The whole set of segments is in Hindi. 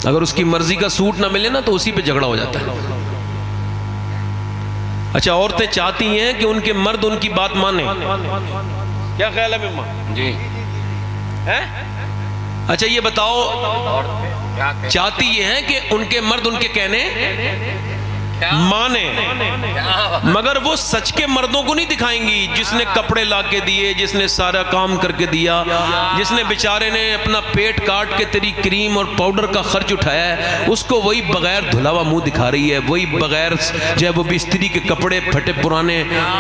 अगर उसकी मर्जी का सूट ना मिले ना तो उसी पे झगड़ा हो जाता है। अच्छा, औरतें चाहती हैं कि उनके मर्द उनकी बात माने, क्या ख्याल है मिम्मा जी? है? अच्छा ये बताओ, चाहती ये है कि उनके मर्द उनके कहने माने, मगर वो सच के मर्दों को नहीं दिखाएंगी, जिसने कपड़े ला के दिए, जिसने सारा काम करके दिया, जिसने बेचारे ने अपना पेट काट के तेरी क्रीम और पाउडर का खर्च उठाया है, उसको वही बगैर धुला हुआ मुंह दिखा रही है, वही बगैर जो है वो बिस्त्री के कपड़े फटे पुराने।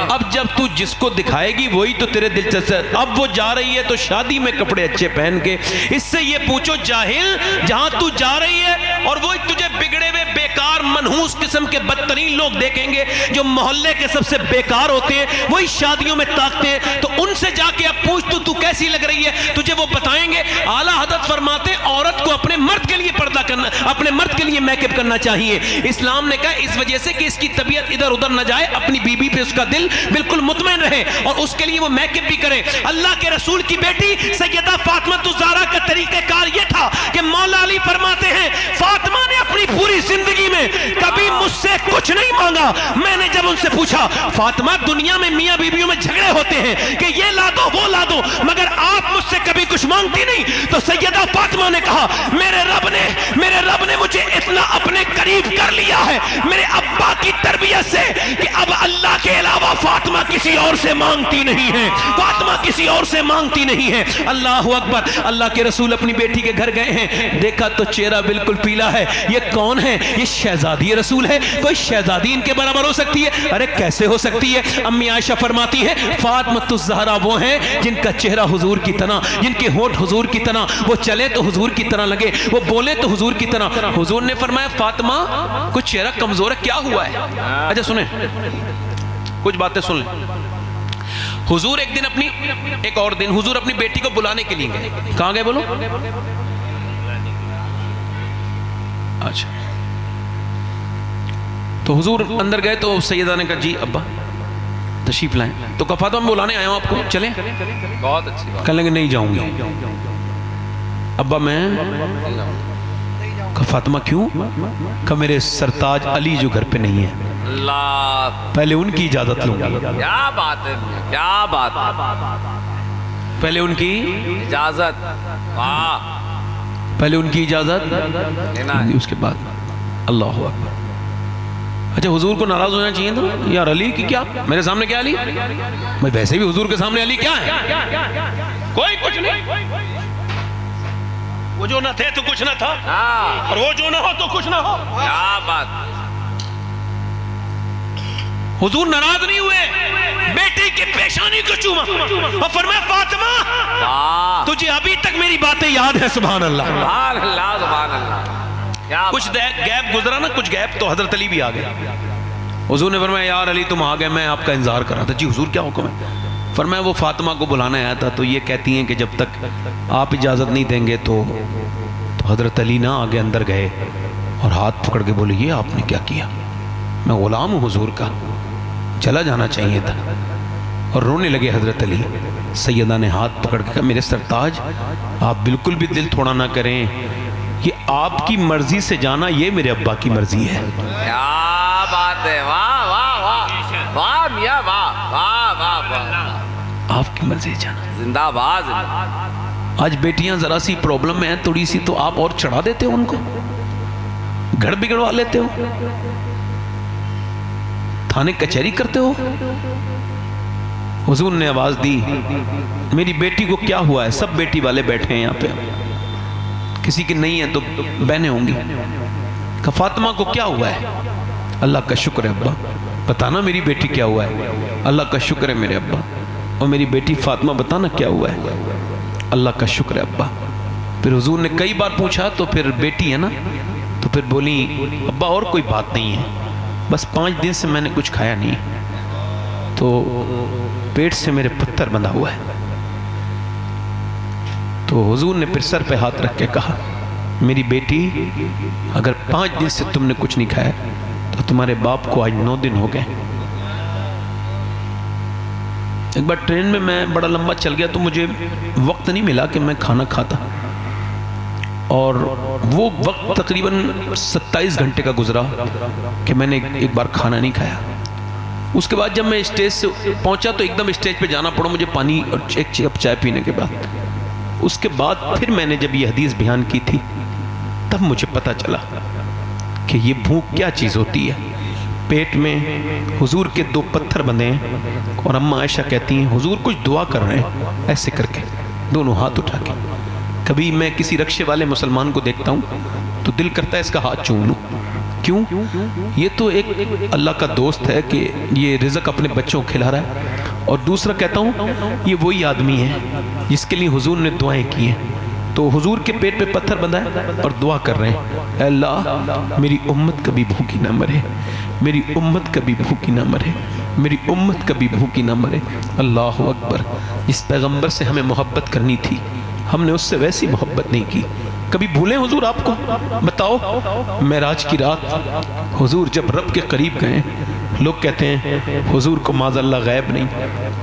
अब जब तू जिसको दिखाएगी वही तो तेरे दिलचस्प। अब वो जा रही है तो शादी में कपड़े अच्छे पहन के। इससे ये पूछो जाहिल, जहां तू जा रही है और वही तुझे बिगड़े हुए बेकार मनहूस किस्म के बदतरीन लोग देखेंगे, जो मोहल्ले के सबसे बेकार होते हैं, वही शादियों में ताकते हैं। तो उनसे जाके अब पूछ तू कैसी लग रही है, तुझे वो बताएंगे। आला हज़रत फरमाते औरत को अपने मर्द के लिए पर्दा करना, अपने मर्द के लिए मेकअप करना चाहिए। इस्लाम ने कहा इस वजह से कि इसकी तबीयत इधर उधर न जाए, अपनी बीबी पे उसका दिल बिल्कुल मुतमईन रहे और उसके लिए वो मेकअप भी करे। अल्लाह के रसूल की बेटी सैयदा फातिमा ज़हरा का तरीक़ेकार ये था कि मौला अली फरमाते हैं फातिमा ने अपनी पूरी जिंदगी में कभी मुझसे कुछ नहीं मांगा। मैंने जब उनसे पूछा फातिमा दुनिया में मियां बीवियों में झगड़े होते हैं कि ये ला दो वो ला दो, मगर आप मुझसे कभी कुछ मांगती नहीं। तो सैयदा फातिमा ने कहा मेरे रब ने मुझे इतना अपने करीब कर लिया है मेरे अब्बा की तरबियत से कि अब अल्लाह के अलावा फातिमा किसी और से मांगती नहीं है, फातिमा किसी और से मांगती नहीं है। अल्लाह अकबर। अल्लाह के रसूल अपनी बेटी के घर गए हैं, देखा तो चेहरा बिल्कुल पीला है। ये कौन है? ये शहजादी रसूल है। कोई शहजादी इनके बराबर हो सकती है? अरे कैसे हो सकती है? अम्मी आयशा फरमाती है फातिमा ज़हरा वो हैं जिनका चेहरा हुजूर की तरह, जिनके होंठ हुजूर की तरह, वो चले तो हुजूर की तरह लगे, वो बोले तो हुजूर की तरह। हुजूर ने फरमाया फातिमा कुछ चेहरा कमजोर है, क्या हुआ है? अच्छा सुने, कुछ बातें सुन ले। हुजूर एक दिन एक और दिन हुजूर अपनी बेटी को बुलाने के लिए गए। कहां गए बोलो? अच्छा, तो हुजूर अंदर गए तो सैयदा ने कहा जी अब्बा तशरीफ लाएं। तो कहा फातिमा मैं बुलाने आया हूं आपको, चलें? बहुत अच्छी बात। कहने लगे नहीं जाऊंगी। अब्बा मैं कहा फातिमा क्यों? कहा मेरे सरताज अली जो घर पे नहीं है, पहले उनकी इजाजत लूंगा। क्या बात है, क्या बात है, पहले उनकी इजाजत। वाह, पहले उनकी इजाजत उसके बाद अल्लाह अकबर। अच्छा हुजूर को नाराज होना चाहिए था यार, अली की क्या मेरे सामने क्या अली? मैं वैसे भी हुजूर के सामने अली क्या है? कोई कुछ नहीं, वो जो ना थे तो कुछ ना था और वो जो ना हो तो कुछ ना हो। क्या बात। हुजूर नाराज नहीं हुए, बेटी की पेशानी को चूमा और फरमाया फातिमा तुझे अभी तक मेरी बातें याद है? सुभान अल्लाह, सुभान अल्लाह, सुभान अल्लाह। कुछ गैप गुजरा ना, कुछ गैप, तो हजरत अली भी आ गए। हुजूर ने फरमाया यार अली तुम आ गए, मैं आपका इंतजार कर रहा था। जी हुजूर क्या हुक्म है? फरमाया वो फातिमा को बुलाने आया था, तो ये कहती हैं कि जब तक आप इजाज़त नहीं देंगे तो हजरत अली ना आगे अंदर गए और हाथ पकड़ के बोले ये आपने क्या किया? मैं गुलाम हूँ हुजूर का, चला जाना चाहिए था। और रोने लगे हजरत अली। सैयदा ने हाथ पकड़ के कहा मेरे सरताज आप बिल्कुल भी दिल थोड़ा ना करें, कि आपकी मर्जी से जाना ये मेरे अब्बा की मर्जी है। क्या बात है, वाह वाह वाह वाह मियां, वाह वाह वाह वाह, आपकी मर्जी से जाना। जिंदाबाद। आज बेटियां जरा सी प्रॉब्लम में है थोड़ी सी, तो आप और चढ़ा देते हो उनको, घर बिगड़वा लेते हो, थाने कचहरी करते हो। हुजूर ने आवाज दी मेरी बेटी को क्या हुआ है? सब बेटी वाले बैठे हैं यहाँ पे, किसी की नहीं है तो बहनें होंगी। कहा फातिमा को क्या हुआ है? अल्लाह का शुक्र है अब्बा, बताना मेरी बेटी क्या हुआ है? अल्लाह का शुक्र है मेरे अब्बा। और मेरी बेटी फातिमा बताना क्या हुआ है? अल्लाह का शुक्र है अब्बा। फिर हुजूर ने कई बार पूछा, तो फिर बेटी है ना, तो फिर बोली अब्बा और कोई बात नहीं है, बस 5 दिन से मैंने कुछ खाया नहीं, तो पेट से मेरे पत्थर बंधा हुआ है। तो हुजूर ने फिर सर पे हाथ रख के कहा मेरी बेटी अगर 5 दिन से तुमने कुछ नहीं खाया तो तुम्हारे बाप को आज 9 दिन हो गए। एक बार ट्रेन में मैं बड़ा लंबा चल गया तो मुझे वक्त नहीं मिला कि मैं खाना खाता, और वो वक्त तकरीबन 27 घंटे का गुजरा कि मैंने एक बार खाना नहीं खाया। उसके बाद जब मैं स्टेज से पहुंचा तो एकदम स्टेज पे जाना पड़ा मुझे पानी और एक कप चाय पीने के बाद। उसके बाद फिर मैंने जब ये हदीस बयान की थी तब मुझे पता चला कि ये भूख क्या चीज़ होती है। पेट में हुजूर के 2 पत्थर बंधे हैं और अम्मा आयशा कहती हैं हुजूर कुछ दुआ कर रहे हैं ऐसे करके दोनों हाथ उठा के। कभी मैं किसी रक्शे वाले मुसलमान को देखता हूँ तो दिल करता है इसका हाथ चूम लूँ। क्यों? ये तो एक अल्लाह का दोस्त है कि ये रिज़्क अपने बच्चों को खिला रहा है। और दूसरा कहता हूँ ये वही आदमी है जिसके लिए हुजूर ने दुआएं की हैं। तो हुजूर के पेट पे पत्थर बंधा है और दुआ कर रहे हैं अल्लाह मेरी उम्मत कभी भूखी ना मरे, मेरी उम्मत कभी भूखी ना मरे, मेरी उम्मत कभी भूखी ना मरे। अल्लाह अकबर। जिस पैगंबर से हमें मोहब्बत करनी थी हमने उससे वैसी मोहब्बत नहीं की। कभी भूलें हुजूर आपको? बताओ मेराज की रात हुजूर जब रब के करीब गए, लोग कहते हैं हुजूर को माज़अल्लाह गैब नहीं,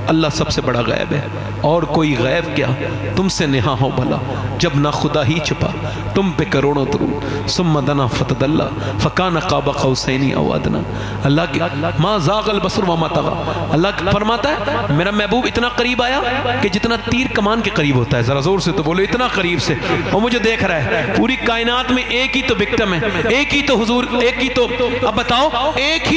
अल्लाह सबसे बड़ा गैब है और कोई गैब क्या तुमसे नेहा हो भला। जब ना खुदा ही छुपा तुम पे करोड़ों दरूद सुम्मा दना फतदल्ला फकान क़ाब क़ौसैनी औ अदना। अल्लाह की मा ज़ाग़ल बसर व मा तग़ा। अल्लाह फरमाता है मेरा महबूब इतना करीब आया कि जितना तीर कमान के करीब होता है। जरा जोर से तो बोलो, इतना करीब से और मुझे देख रहा है। पूरी कायनात में एक ही तो विक्टिम है, एक ही तो हुजूर, एक ही तो, अब बताओ एक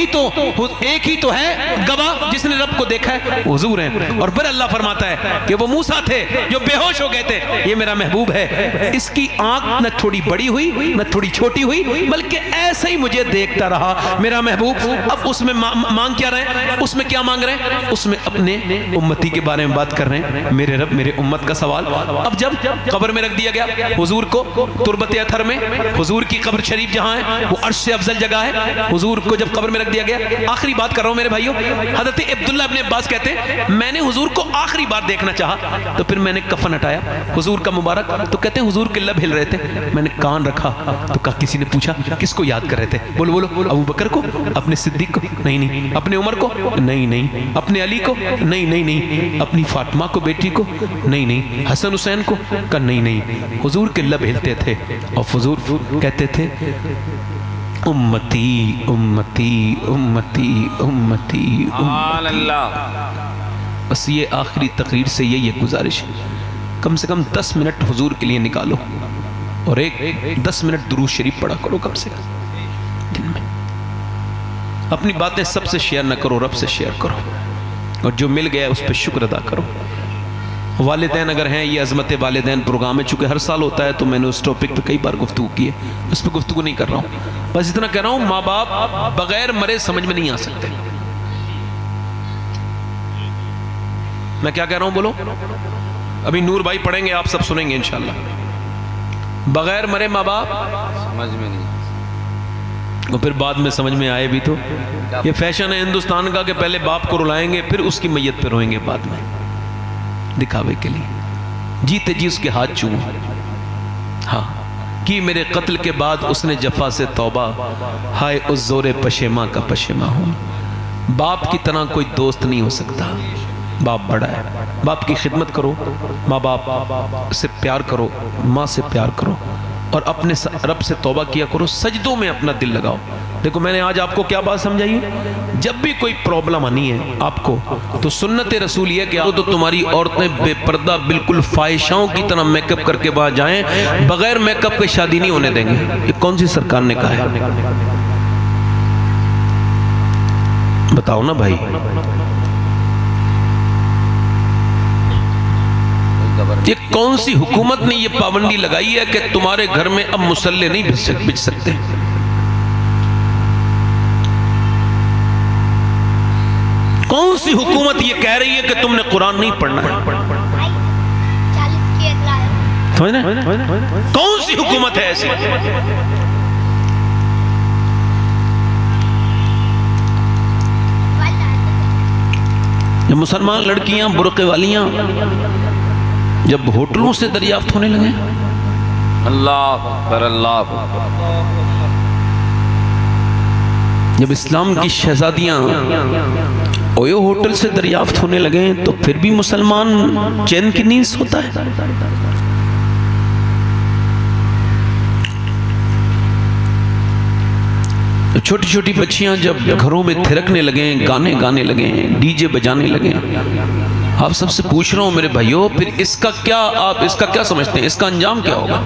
ही तो है गवाह जिसने रब को देखा है, हुजूर हैं। और फिर अल्लाह फरमाता है कि वो मूसा थे जो बेहोश हो गए थे, ये मेरा महबूब है। इसकी आंख न थोड़ी बड़ी हुई न थोड़ी छोटी हुई बल्कि ऐसे ही मुझे देखता रहा मेरा महबूब। अब उसमें मांग क्या रहे हैं? उसमें क्या मांग रहे हैं? उसमें अपने उम्मती के बारे में बात कर रहे हैं, मेरे रब मेरे उम्मत का सवाल। अब जब कब्र में रख दिया गया हुजूर को तुरबत अथर में, हुजूर की कब्र शरीफ जहां है वो अर्श से अफजल जगह है। हुजूर को जब कब्र में रख दिया गया, आखिरी बात कर रहा हूं मेरे भाइयों, हजरत अब्दुल्ला इब्न अब्बास कहते हैं मैंने हुजूर को आखिरी बार देखना चाहा तो फिर मैंने कफन हटाया हुजूर का मुबारक, तो कहते हैं हुजूर के लब हिल रहे थे, मैंने कान रखा तो कहा किसी ने पूछा किसको याद कर रहे थे? बोलो बोलो, अबू बकर को, अपने सिद्दीक को? नहीं नहीं। अपने उमर को? नहीं नहीं। अपने अली को? नहीं नहीं नहीं। अपनी फातिमा को बेटी को? नहीं नहीं। हसन हुसैन को? कहा नहीं नहीं। हुजूर के लब हिलते थे और हुजूर कहते थे उम्मती उम्मती उम्मती उम्मती उम्मती। बस ये आखिरी तकरीर से ये गुजारिश है, कम से कम 10 मिनट हुजूर के लिए निकालो और एक 10 मिनट दुरूद शरीफ पढ़ा करो कम से कम दिन में। अपनी बातें सबसे शेयर ना करो, रब से शेयर करो और जो मिल गया उस पर शुक्र अदा करो। वालिदैन अगर हैं, ये अज़मत वालिदैन प्रोग्राम है, चूँकि हर साल होता है तो मैंने उस टॉपिक पे कई बार गुफ्तगू की है, उस पर गुफ्तगू नहीं कर रहा हूँ। बस इतना कह रहा हूँ माँ बाप बगैर मरे समझ में नहीं आ सकते। मैं क्या कह रहा हूँ बोलो? अभी नूर भाई पढ़ेंगे, आप सब सुनेंगे इंशाल्लाह। बगैर मरे माँ बाप समझ में नहीं, और फिर बाद में समझ में आए भी तो। ये फैशन है हिंदुस्तान का कि पहले बाप को रुलाएंगे फिर उसकी मैयत पे रोएंगे बाद में, दिखावे के लिए। जीते जी उसके हाथ चूमो। हाँ कि मेरे कत्ल के बाद उसने जफा से तौबा, हाय उस जोरे पशेमा का पशेमा हूँ। बाप की तरह कोई दोस्त नहीं हो सकता, बाप बड़ा है। बाप की खिदमत करो, माँ बाप से प्यार करो, माँ से प्यार करो और अपने रब से तौबा किया करो, सजदों में अपना दिल लगाओ। देखो मैंने आज आपको क्या बात समझाई है, जब भी कोई प्रॉब्लम आनी है आपको तो सुन्नत रसूल ये कि तो तुम्हारी औरतें बेपर्दा बिल्कुल फाहिशाओं की तरह मेकअप करके वहां जाएं, बगैर मेकअप के शादी नहीं होने देंगे। ये कौन सी सरकार ने कहा है? बताओ ना भाई। ये कौन सी हुकूमत ने ये पाबंदी लगाई है कि तुम्हारे घर में अब मुसल्ले नहीं बिछ सकते? कौन सी हुकूमत ये कह रही है कि तुमने कुरान नहीं पढ़ना है? कौन सी हुकूमत है ऐसी? ये मुसलमान लड़कियां बुर्के वालियां जब होटलों से दरियाफ्त होने लगे, अल्लाह पर अल्लाह, जब इस्लाम की शहजादियां ओयो होटल से दरियाफ्त होने लगे तो फिर भी मुसलमान चैन की नींद सोता है। छोटी छोटी बच्चियां जब घरों में थिरकने लगे, गाने गाने लगे, डीजे बजाने लगे, आप सबसे पूछ रहा हूं मेरे भाइयों, फिर इसका क्या, आप इसका क्या समझते हैं, इसका अंजाम क्या होगा?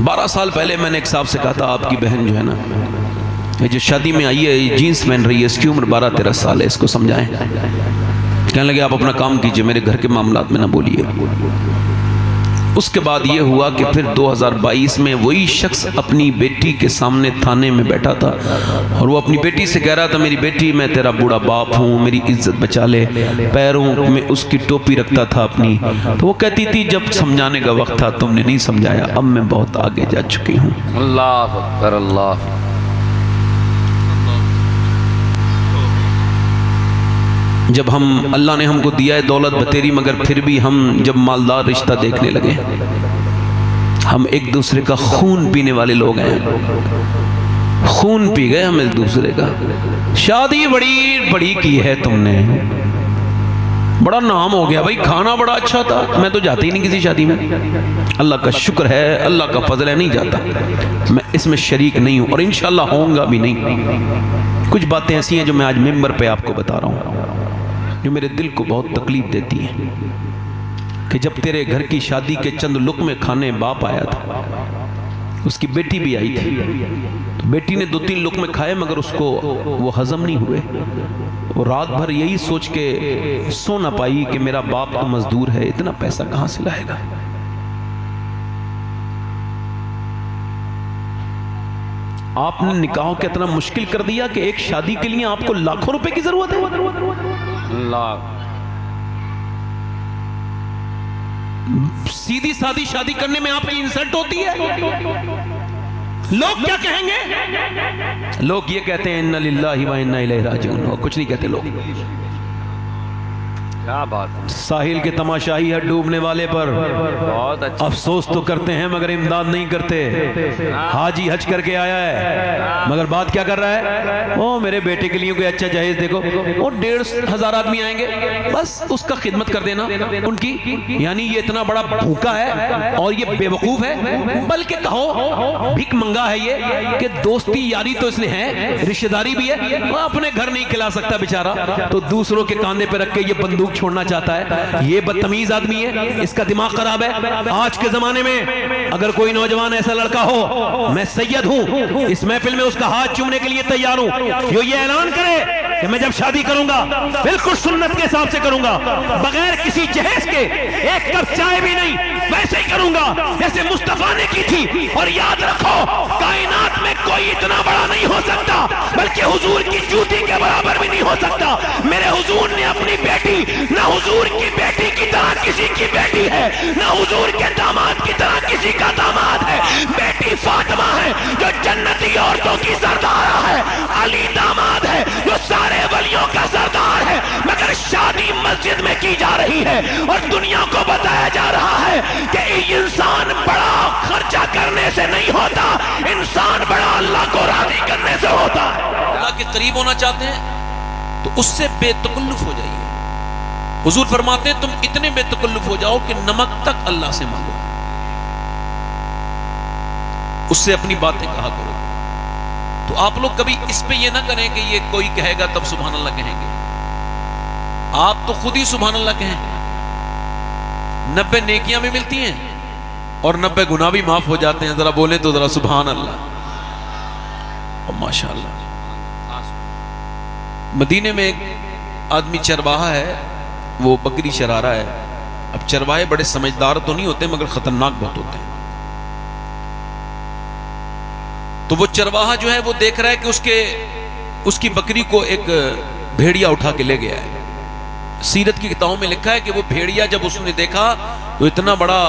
12 साल पहले मैंने एक साहब से कहा था, आपकी बहन जो है ना, ये जो शादी में आई है, ये जीन्स पहन रही है, इसकी उम्र 12-13 साल है, इसको समझाएं। कहने लगे आप अपना काम कीजिए, मेरे घर के मामलात में ना बोलिए। उसके बाद ये हुआ कि फिर 2022 में वही शख्स अपनी बेटी के सामने थाने में बैठा था और वो अपनी बेटी से कह रहा था, मेरी बेटी मैं तेरा बूढ़ा बाप हूँ, मेरी इज्जत बचा ले। पैरों में उसकी टोपी रखता था अपनी, तो वो कहती थी जब समझाने का वक्त था तुमने नहीं समझाया, अब मैं बहुत आगे जा चुकी हूँ। अल्लाह अकबर, अल्लाह। जब हम, अल्लाह ने हमको दिया है दौलत बतेरी, मगर फिर भी हम जब मालदार रिश्ता देखने लगे, हम एक दूसरे का खून पीने वाले लोग हैं, खून पी गए हम एक दूसरे का। शादी बड़ी बड़ी की है तुमने, बड़ा नाम हो गया भाई, खाना बड़ा अच्छा था, मैं तो जाती ही नहीं किसी शादी में। अल्लाह का शुक्र है, अल्लाह का फजल है, नहीं जाता मैं, इसमें शरीक नहीं हूं और इंशाल्लाह होऊंगा भी नहीं। कुछ बातें ऐसी हैं जो मैं आज मिंबर पे आपको बता रहा हूं, जो मेरे दिल को बहुत तकलीफ देती है कि जब तेरे घर की शादी के चंद लुक़्मे खाने बाप आया था, उसकी बेटी भी आई थी, तो बेटी ने 2-3 लुक़्मे खाए मगर उसको वो हजम नहीं हुए। वो रात भर यही सोच के सो ना पाई कि मेरा बाप तो मजदूर है, इतना पैसा कहां से लाएगा। आपने निकाह को इतना मुश्किल कर दिया कि एक शादी के लिए आपको लाखों रुपए की जरूरत है। सीधी सादी शादी करने में आपकी इंसल्ट होती है। लोग क्या कहेंगे? लोग ये कहते हैं इन्ना लिल्लाहि व इन्ना इलैहि राजिऊन, और कुछ नहीं कहते लोग। क्या बात है। साहिल के तमाशाही है डूबने वाले पर बहुत अच्छा। अफसोस तो करते हैं मगर इमदाद नहीं करते। हाजी हज करके आया है मगर बात क्या कर रहा है, ओ मेरे बेटे के लिए कोई अच्छा जहेज देखो, वो 1,500 आदमी आएंगे, बस उसका खिदमत कर देना उनकी। यानी ये इतना बड़ा भूखा है और ये बेवकूफ है, बल्कि कहो भिख मंगा है ये कि दोस्ती यारी तो इसने है, रिश्तेदारी भी है, वो अपने घर नहीं खिला सकता बेचारा, तो दूसरों के कांधे पे रख के ये बंदूक छोड़ना चाहता है। ये बदतमीज आदमी है, इसका दिमाग खराब है। आज के जमाने में अगर कोई नौजवान ऐसा लड़का हो, मैं सैयद हूं, इस महफिल में उसका हाथ चूमने के लिए तैयार हूं, जो ये ऐलान करे कि मैं जब शादी करूंगा बिल्कुल सुन्नत के हिसाब से करूंगा, बगैर किसी जहेज के, एक कप चाय भी नहीं, वैसे ही करूंगा जैसे मुस्तफा ने की थी। और याद रखो, कायनात में कोई इतना बड़ा नहीं हो सकता, बल्कि हुजूर की जूती के बराबर भी नहीं हो सकता। मेरे हुजूर ने अपनी बेटी, ना हुजूर की बेटी की तरह किसी की बेटी है, ना हुजूर के दामाद की तरह किसी का दामाद है। बेटी फातिमा है जो जन्नती औरतों की सरदारा है, अली दामाद है जो सारे वलियों का सरदार है, मगर शादी मस्जिद में की जा रही है और दुनिया को बताया जा रहा है कि इंसान बड़ा खर्चा करने से नहीं होता, इंसान बड़ा अल्लाह को राजी करने से होता है। अल्लाह के करीब होना चाहते हैं तो उससे बेतकल्लुफ हो जाइए। हुजूर फरमाते हैं तुम इतने बेतकल्लुफ हो जाओ कि नमक तक अल्लाह से मांगो, उससे अपनी बातें कहा करो। तो आप लोग कभी इस पे ये ना करें कि ये कोई कहेगा तब सुभान अल्लाह कहेंगे, आप तो खुद ही सुभान अल्लाह कहें। 90 नेकियां भी मिलती हैं और 90 गुनाह भी माफ हो जाते हैं। जरा बोले तो जरा सुभान अल्लाह और माशाअल्लाह। मदीने में एक आदमी चरवाहा है, वो बकरी चरा रहा है। अब चरवाहे बड़े समझदार तो नहीं होते मगर खतरनाक बहुत होते हैं। तो वो चरवाहा जो है वो देख रहा है कि उसकी बकरी को एक भेड़िया उठा के ले गया है। सीरत की किताबों में लिखा है कि वो भेड़िया जब उसने देखा तो इतना बड़ा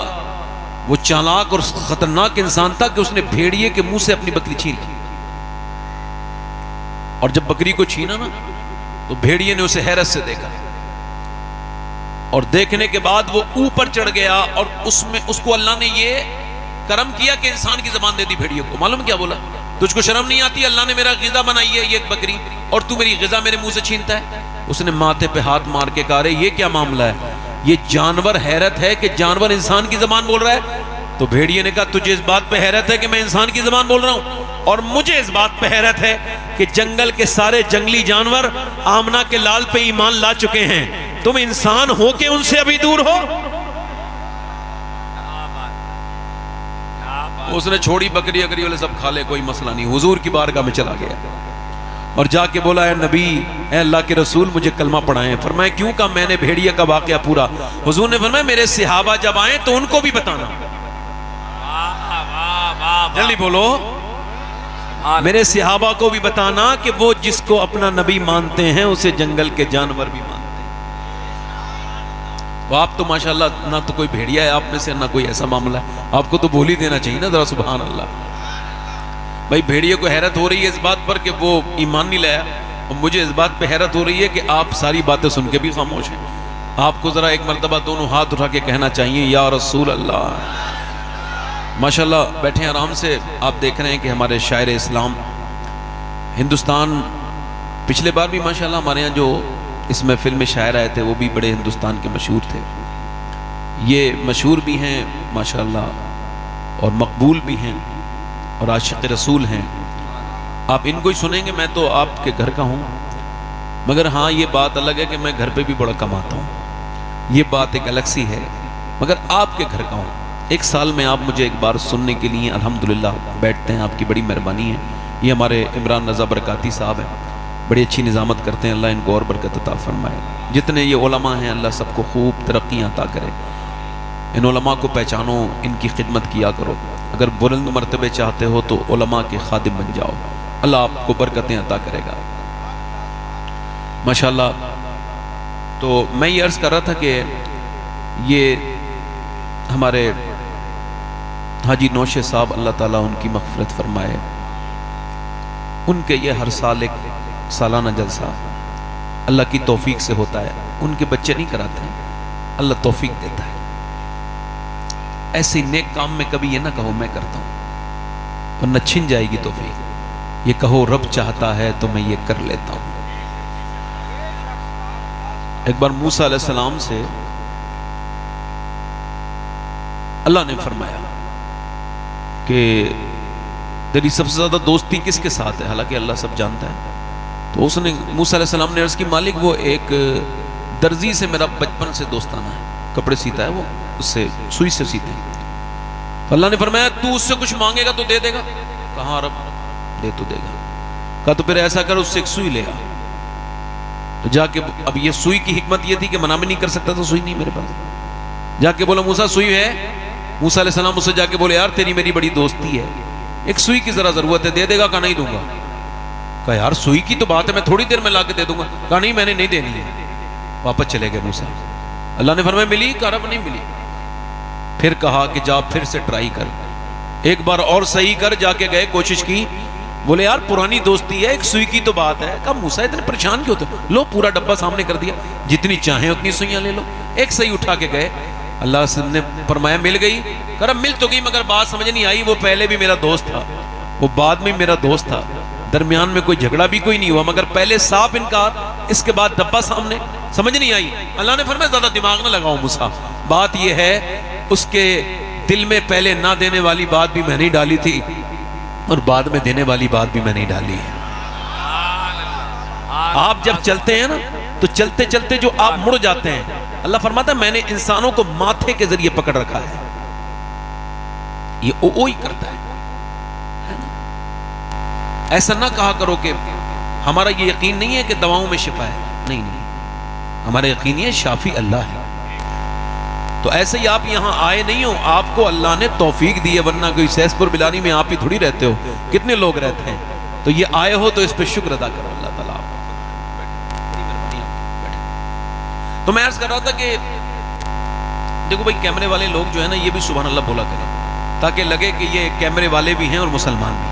वो चालाक और खतरनाक इंसान था कि उसने भेड़िए के मुंह से अपनी बकरी छीन ली। और जब बकरी को छीना ना तो भेड़िए ने उसे हैरत से देखा और देखने के बाद वो ऊपर चढ़ गया और उसमें उसको अल्लाह ने ये करम किया कि इंसान की जबान दे दी भेड़िए को। मालूम क्या बोला, तुझको शर्म नहीं आती, अल्लाह ने मेरा गिज़ा बनाई है ये बकरी और तू मेरी गिज़ा मेरे मुंह से छीनता है। उसने माथे पे हाथ मार के कहा, ये क्या मामला है, ये जानवर हैरत है कि जानवर इंसान की जबान बोल रहा है। तो भेड़िए ने कहा तुझे इस बात पे हैरत है कि मैं इंसान की ज़बान बोल रहा हूं, और मुझे इस बात पे हैरत है कि जंगल के सारे जंगली जानवर आमना के लाल पे ईमान ला चुके हैं, तुम इंसान हो के उनसे अभी दूर हो। उसने छोड़ी बकरी अकरी वाले सब खा ले, कोई मसला नहीं। हुजूर की बारगाह में चला गया और जाके बोला, ए नबी, ए अल्लाह के रसूल, मुझे कलमा पढ़ाएं। फरमाया क्यों? का मैंने भेड़िया का वाकया पूरा। हुजूर ने फरमाया मेरे सहाबा जब आए तो उनको भी बताना। जल्दी बोलो, मेरे सहाबा को भी बताना कि वो जिसको अपना नबी मानते हैं उसे जंगल के जानवर भी मानते हैं। वो आप तो माशाल्लाह ना तो कोई भेड़िया है आप में से, ना कोई ऐसा मामला है, आपको तो बोल ही देना चाहिए ना जरा, सुभान अल्लाह। भाई भेड़िए को हैरत हो रही है इस बात पर कि वो ईमान नहीं लाया, और मुझे इस बात पे हैरत हो रही है कि आप सारी बातें सुन के भी खामोश हैं। आपको ज़रा एक मरतबा दोनों हाथ उठा के कहना चाहिए, या रसूल अल्लाह। माशाल्लाह बैठे आराम से। आप देख रहे हैं कि हमारे शायर इस्लाम हिंदुस्तान, पिछले बार भी माशाल्लाह हमारे यहाँ जो इस महफिल में शायर आए थे वो भी बड़े हिंदुस्तान के मशहूर थे। ये मशहूर भी हैं माशाल्लाह और मकबूल भी हैं और आशिक़ रसूल हैं। आप इनको ही सुनेंगे। मैं तो आपके घर का हूँ, मगर हाँ ये बात अलग है कि मैं घर पे भी बड़ा कमाता हूँ, ये बात एक अलग सी है, मगर आपके घर का हूँ। एक साल में आप मुझे एक बार सुनने के लिए अल्हम्दुलिल्लाह बैठते हैं, आपकी बड़ी मेहरबानी है। ये हमारे इमरान रज़ा बरकाती साहब हैं, बड़ी अच्छी निज़ामत करते हैं, अल्लाह इनको और बरकत अता फरमाए। जितने ये उलमा हैं अल्लाह सबको खूब तरक्कियाँ अता करे। इन उलमा को पहचानो, इनकी खिदमत किया करो। अगर बुलंद मर्तबे चाहते हो तो उलमा के खादिम बन जाओ, अल्लाह आपको बरकतें अता करेगा माशाल्लाह। तो मैं ये अर्ज़ कर रहा था कि ये हमारे हाजी नौशे साहब, अल्लाह ताला उनकी मग़फ़िरत फरमाए, उनके ये हर साल एक सालाना जलसा अल्लाह की तौफीक से होता है। उनके बच्चे नहीं कराते हैं, अल्लाह तौफीक देता है। ऐसे नेक काम में कभी ये ना कहो मैं करता हूँ, वरना छिन जाएगी तौफीक। ये कहो रब चाहता है तो मैं ये कर लेता हूँ। एक बार मूसा अलैहिस्सलाम से अल्लाह ने फरमाया कि तेरी सबसे ज्यादा दोस्ती किसके साथ है, हालांकि अल्लाह सब जानता है। तो उसने मूसा अलैहिस्सलाम ने अर्ज़ की, मालिक वो एक दर्जी से मेरा बचपन से दोस्ताना है, कपड़े सीता है वो, उससे सुई से सीते हैं। तो अल्लाह ने फरमाया तू उससे कुछ मांगेगा तो दे देगा? कहा रब दे तो देगा। कहा तो फिर ऐसा कर, उससे एक सुई ले आ। तो जाके, अब ये सुई की हिकमत ये थी कि मना भी नहीं कर सकता, तो सुई नहीं मेरे पास। जाके बोला मूसा सुई है? मूसा अलैहिस्सलाम उससे जाके बोले यार तेरी मेरी बड़ी दोस्ती है, एक सुई की जरा जरूरत है, दे देगा? कहा नहीं दूंगा। कहा यार सुई की तो बात है, मैं थोड़ी देर में लाके दे दूंगा। कहा नहीं मैंने नहीं देनी है। वापस चले गए मूसा। अल्लाह ने फरमाया मिली? कहा रब नहीं मिली। फिर कहा कि जा फिर से ट्राई कर, एक बार और सही कर। जाके गए, कोशिश की, बोले यार पुरानी दोस्ती है, एक सुई की तो बात है। कहा मूसा इतने परेशान क्यों थे? लो पूरा डब्बा सामने कर दिया, जितनी चाहे उतनी सुइयां ले लो। एक सही उठा के गए, अल्लाह ने फरमाया मिल गई। कर मिल तो गई, मगर बात समझ नहीं आई, वो पहले भी मेरा दोस्त था, वो बाद में मेरा दोस्त था, दरमियान में कोई झगड़ा भी कोई नहीं हुआ, मगर पहले साफ इनकार, इसके बाद डब्बा सामने, समझ नहीं आई। अल्लाह ने फरमाया ज्यादा दिमाग ना लगाओ मूसा, बात यह है उसके दिल में पहले ना देने वाली बात भी मैंने डाली थी और बाद में देने वाली बात भी मैंने डाली है। आप जब चलते हैं ना तो चलते चलते जो आप मुड़ जाते हैं, अल्लाह फरमाता है मैंने इंसानों को माथे के जरिए पकड़ रखा है, ये ओ ही करता है ना? ऐसा ना कहा करो कि हमारा ये यकीन नहीं है कि दवाओं में शिफा है, नहीं नहीं, हमारा यकीन है शाफी अल्लाह है। तो ऐसे ही आप यहां आए नहीं हो, आपको अल्लाह ने तौफीक दी है, वरना कोई सैसपुर बिलानी में आप ही थोड़ी रहते हो, कितने लोग रहते हैं। तो ये आए हो तो इस पर शुक्र अदा करो अल्लाह ताला। तो मैं अर्ज कर रहा था कि देखो भाई कैमरे वाले लोग जो है ना, ये भी सुभान अल्लाह बोला करें, ताकि लगे कि ये कैमरे वाले भी हैं और मुसलमान भी।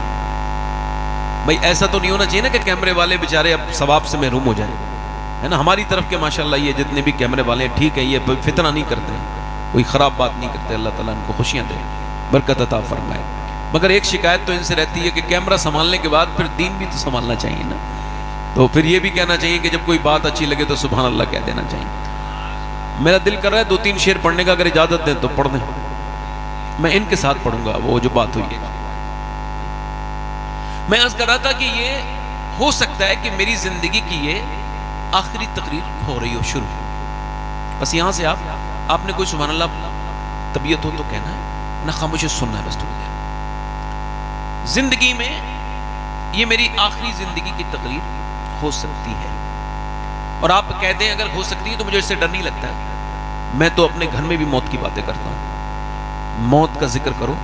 भाई ऐसा तो नहीं होना चाहिए ना कि कैमरे वाले बेचारे अब सवाब से महरूम हो जाएं, है ना। हमारी तरफ के माशाल्लाह ये जितने भी कैमरे वाले हैं ठीक है, ये फितना नहीं करते हैं, कोई ख़राब बात नहीं करते। अल्लाह ताला इनको खुशियाँ दे, बरकत अता फरमाए। मगर एक शिकायत तो इनसे रहती है कि कैमरा संभालने के बाद फिर दीन भी तो संभालना चाहिए ना। तो फिर ये भी कहना चाहिए कि जब कोई बात अच्छी लगे तो सुभान अल्लाह कह देना चाहिए। मेरा दिल कर रहा है 2-3 शेर पढ़ने का, अगर इजाज़त दें तो पढ़ दें। मैं इनके साथ पढ़ूंगा वो जो बात हुई है। मैं अर्ज कर रहा था कि ये हो सकता है कि मेरी जिंदगी की ये आखिरी तकरीर हो रही हो, शुरू। बस यहां से आपने कोई सुभान अल्लाह तबीयत हो तो कहना है ना, खामोशी सुनना है बस थोड़ी देर। जिंदगी में ये मेरी आखिरी जिंदगी की तकरीर हो सकती है, और आप कहते हैं अगर हो सकती है तो मुझे इससे डर नहीं लगता है। मैं तो अपने घर में भी मौत की बातें करता हूं। मौत का जिक्र करो,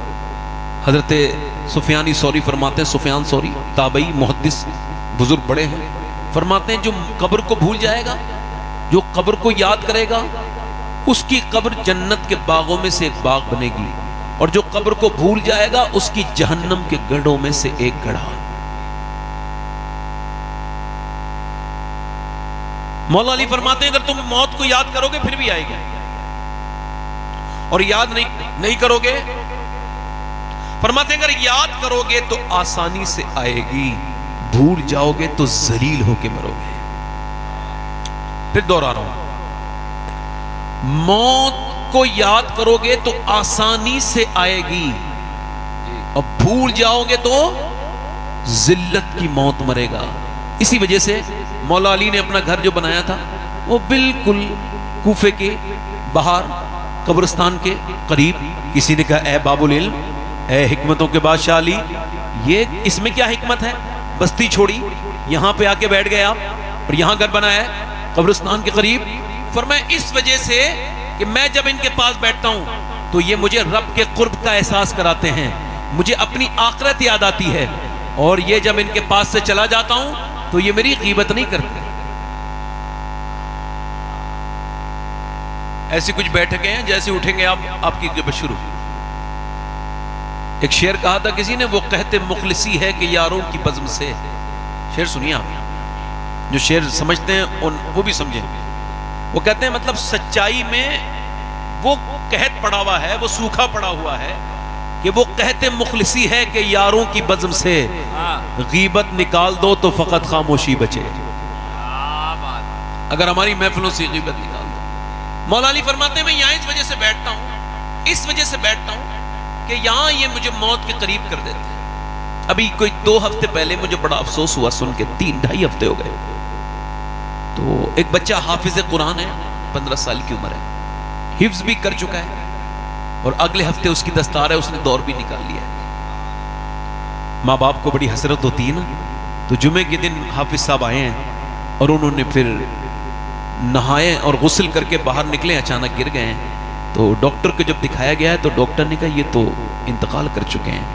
हजरत सुफियानी सौरी फरमाते हैं, सुफियान सौरी ताबई मुहद्दिस बुजुर्ग बड़े हैं, फरमाते हैं जो कब्र को भूल जाएगा, जो कब्र को याद करेगा, उसकी कब्र जन्नत के बागों में से एक बाग बनेगी, और जो कब्र को भूल जाएगा उसकी जहन्नम के गढ़ों में से एक गढ़ा। मौला अली फरमाते हैं अगर तुम मौत को याद करोगे फिर भी आएगी, और याद नहीं करोगे, फरमाते हैं अगर याद करोगे तो आसानी से आएगी, भूल जाओगे तो जलील होके मरोगे। फिर दोहरा रहा हूं, मौत को याद करोगे तो आसानी से आएगी, और भूल जाओगे तो जिल्लत की मौत मरेगा। इसी वजह से मौला अली ने अपना घर जो बनाया था वो बिल्कुल कूफे के बाहर कब्रिस्तान के करीब। किसी ने कहा ए बाबुल इल्म, ए हिकमतों के बादशाह अली, ये इसमें क्या हिकमत है, बस्ती छोड़ी यहां पे आके बैठ गए आप, और यहां घर बनाया है कब्रिस्तान के करीब। फरमाया इस वजह से कि मैं जब इनके पास बैठता हूं तो ये मुझे रब के कुर्ब का एहसास कराते हैं, मुझे अपनी आखिरत याद आती है, और ये जब इनके पास से चला जाता हूं तो ये मेरी ग़ीबत नहीं करते। ऐसी कुछ बैठकें हैं जैसे उठेंगे आप, आपकी ग़ीबत शुरू। एक शेर कहा था किसी ने, वो कहते मुखलिसी है कि यारों की बज़्म से। शेर सुनिए आप, जो शेर समझते हैं उन वो भी समझें। वो कहते हैं मतलब सच्चाई में वो कहत पड़ा हुआ है, वो सूखा पड़ा हुआ है कि वो कहते मुखलिसी है कि यारों की बज़्म से ग़ीबत निकाल दो तो फ़कत खामोशी बचे। अगर हमारी महफिलों से ग़ीबत निकाल दो। मौला अली फरमाते हैं मैं यहाँ इस वजह से बैठता हूँ, इस वजह से बैठता हूँ कि यहाँ ये मुझे मौत के करीब कर देते हैं। अभी कोई 2 हफ्ते पहले मुझे बड़ा अफसोस हुआ सुन के, 3-2.5 हफ्ते हो गए। तो एक बच्चा हाफिज कुरान है, 15 साल की उम्र है, हिफ्ज भी कर चुका है, और अगले हफ्ते उसकी दस्तार है, उसने दौर भी निकाल लिया है। माँ बाप को बड़ी हसरत होती है ना। तो जुमे के दिन हाफिज साहब आए हैं और उन्होंने फिर नहाए और गुस्ल करके बाहर निकले, अचानक गिर गए हैं। तो डॉक्टर को जब दिखाया गया है तो डॉक्टर ने कहा ये तो इंतकाल कर चुके हैं,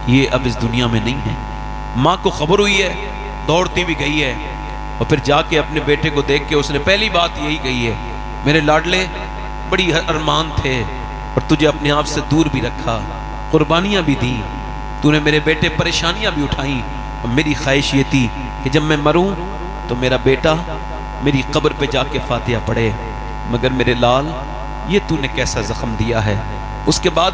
ये अब इस दुनिया में नहीं है। माँ को खबर हुई है, दौड़ती भी गई है, और फिर जाके अपने बेटे को देख के उसने पहली बात यही कही है, मेरे लाडले बड़ी अरमान थे और तुझे अपने आप से दूर भी रखा, कुर्बानियाँ भी दी, तूने मेरे बेटे परेशानियाँ भी उठाई, और मेरी ख्वाहिश ये थी कि जब मैं मरूं तो मेरा बेटा मेरी कब्र पे जाके फातिहा पढ़े, मगर मेरे लाल ये तूने कैसा जख्म दिया है। उसके बाद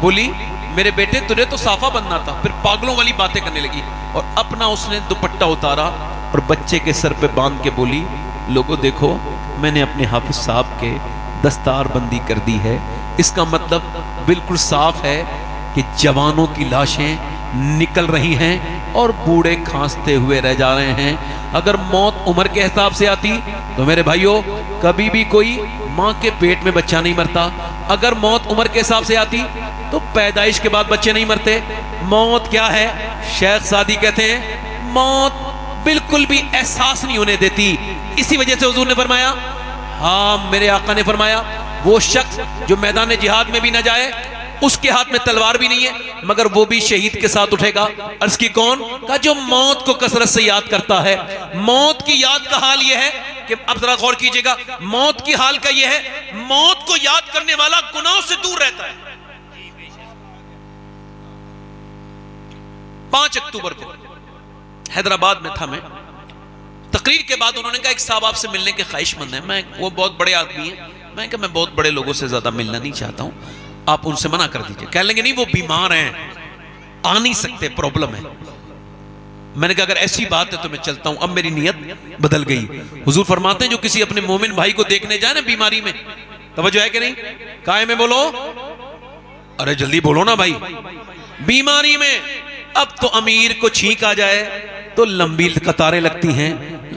बोली मेरे बेटे तुझे तो साफा बनना था। फिर पागलों वाली बातें करने लगी, और अपना उसने दुपट्टा उतारा और बच्चे के सर पे बांध के बोली, लोगों देखो मैंने अपने हाफिज साहब के दस्तार बंदी कर दी है। इसका मतलब बिल्कुल साफ है कि जवानों की लाशें निकल रही हैं और बूढ़े खांसते हुए रह जा रहे हैं। अगर मौत उम्र के हिसाब से आती तो मेरे भाइयों कभी भी कोई माँ के पेट में बच्चा नहीं मरता। अगर मौत उम्र के हिसाब से आती तो पैदाइश के बाद बच्चे नहीं मरते। मौत क्या है, शेख सादी कहते हैं मौत बिल्कुल भी एहसास नहीं होने देती। इसी वजह से हुजूर ने फरमाया, हाँ मेरे आका ने फरमाया, वो शख्स जो मैदान जिहाद में भी न जाए, उसके हाथ में तलवार भी नहीं है, मगर वो भी शहीद के साथ उठेगा। अर्ज की कौन का, जो मौत को कसरत से याद करता है। मौत की याद का हाल यह है कि अब जरा गौर कीजिएगा, मौत की हाल का यह है, मौत को याद करने वाला गुनाहों से दूर रहता है। 5 अक्टूबर को हैदराबाद में था मैं, तकरीर के बाद उन्होंने कहा एक साहब आपसे मिलने के ख्वाहिशमंद है। मैं, वो बहुत बड़े आदमी है, मैं कहा मैं बहुत बड़े लोगों से ज्यादा मिलना नहीं चाहता हूं, आप उनसे मना कर दीजिए। कह लेंगे नहीं वो बीमार हैं, आ नहीं सकते, प्रॉब्लम है। मैंने कहा अगर ऐसी बात है तो मैं चलता हूं। अब मेरी नीयत बदल गई। हुजूर फरमाते हैं जो किसी अपने मोमिन भाई को देखने जाए ना बीमारी में, तवज्जो है कि नहीं, काहे में बोलो, अरे जल्दी बोलो ना भाई। बीमारी में अब तो अमीर को छींक आ जाए तो लंबी कतारें लगती हैं,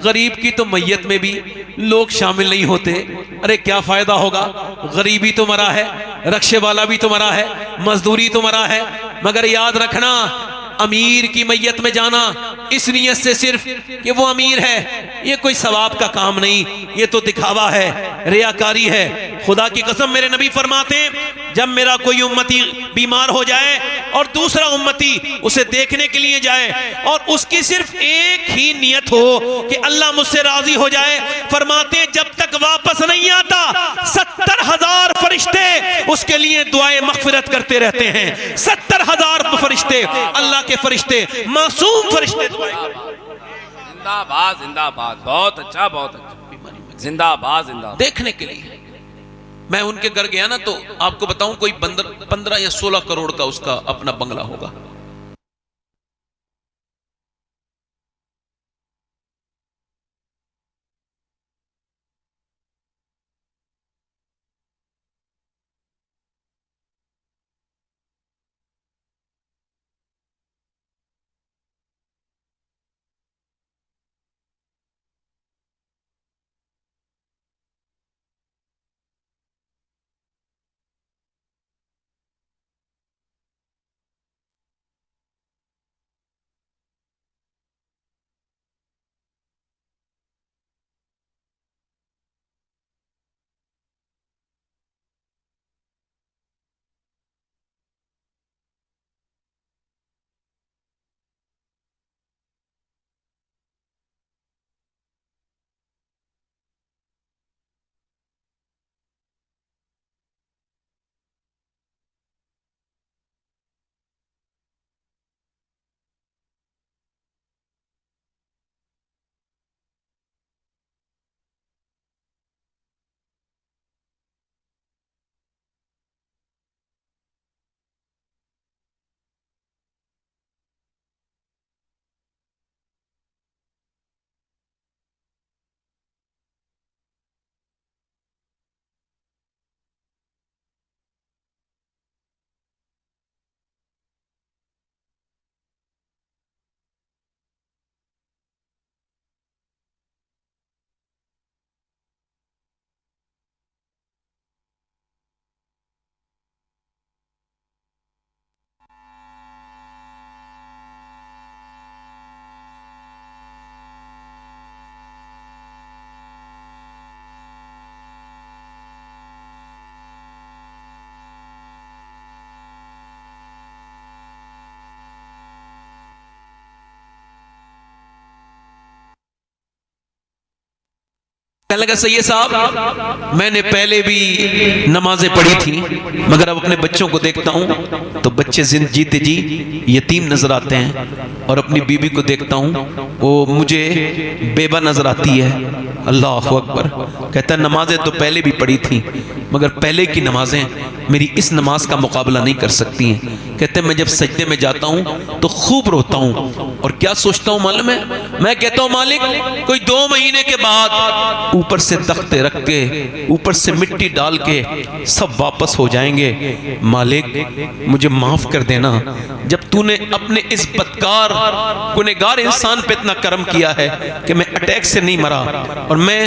गरीब की तो मैयत में भी लोग शामिल नहीं होते। अरे क्या फायदा होगा, गरीबी तो मरा है, रक्षे वाला भी तो मरा है, मजदूरी तो मरा है। मगर याद रखना, अमीर की मैयत में जाना इस नियत से सिर्फ कि वो अमीर है, ये कोई सवाब का काम नहीं, ये तो दिखावा है, रियाकारी है। खुदा की कसम मेरे नबी फरमाते हैं, जब मेरा कोई उम्मती बीमार हो जाए और दूसरा उम्मती उसे देखने के लिए जाए और उसकी सिर्फ एक ही नियत हो कि अल्लाह मुझसे राजी हो जाए, फरमाते हैं जब तक वापस नहीं आता 70,000 फरिश्ते उसके लिए दुआए मगफिरत करते रहते हैं। 70,000 फरिश्ते, अल्लाह के फरिश्ते, मासूम फरिश्ते दुआएं। जिंदाबाद जिंदाबाद, बहुत अच्छा बहुत अच्छा, जिंदाबाद जिंदाबाद। देखने के लिए मैं उनके घर गया ना, तो आपको बताऊं कोई 15 या 16 करोड़ का उसका अपना बंगला होगा। कहने लगा सैयद साहब, मैंने पहले भी नमाजें पढ़ी थी, मगर अब अपने बच्चों को देखता हूं तो बच्चे जीते जी यतीम नजर आते हैं, और अपनी बीवी को देखता हूं वो मुझे बेवा नजर आती है। अल्लाह अकबर। कहता है नमाजें तो पहले भी पढ़ी थी, मगर पहले की नमाजें मेरी इस नमाज का मुकाबला नहीं कर सकती हैं। कहते हैं मैं जब सजदे में जाता हूं तो खूब रोता हूं, और क्या सोचता हूं मालूम है, मैं कहता हूं मालिक कोई 2 महीने के बाद ऊपर से तख्ते रख के, ऊपर से मिट्टी डाल के सब वापस हो जाएंगे। मालिक मुझे माफ कर देना, जब तूने अपने इस बदकार गुनहगार इंसान पे इतना करम किया है कि मैं अटैक से नहीं मरा और मैं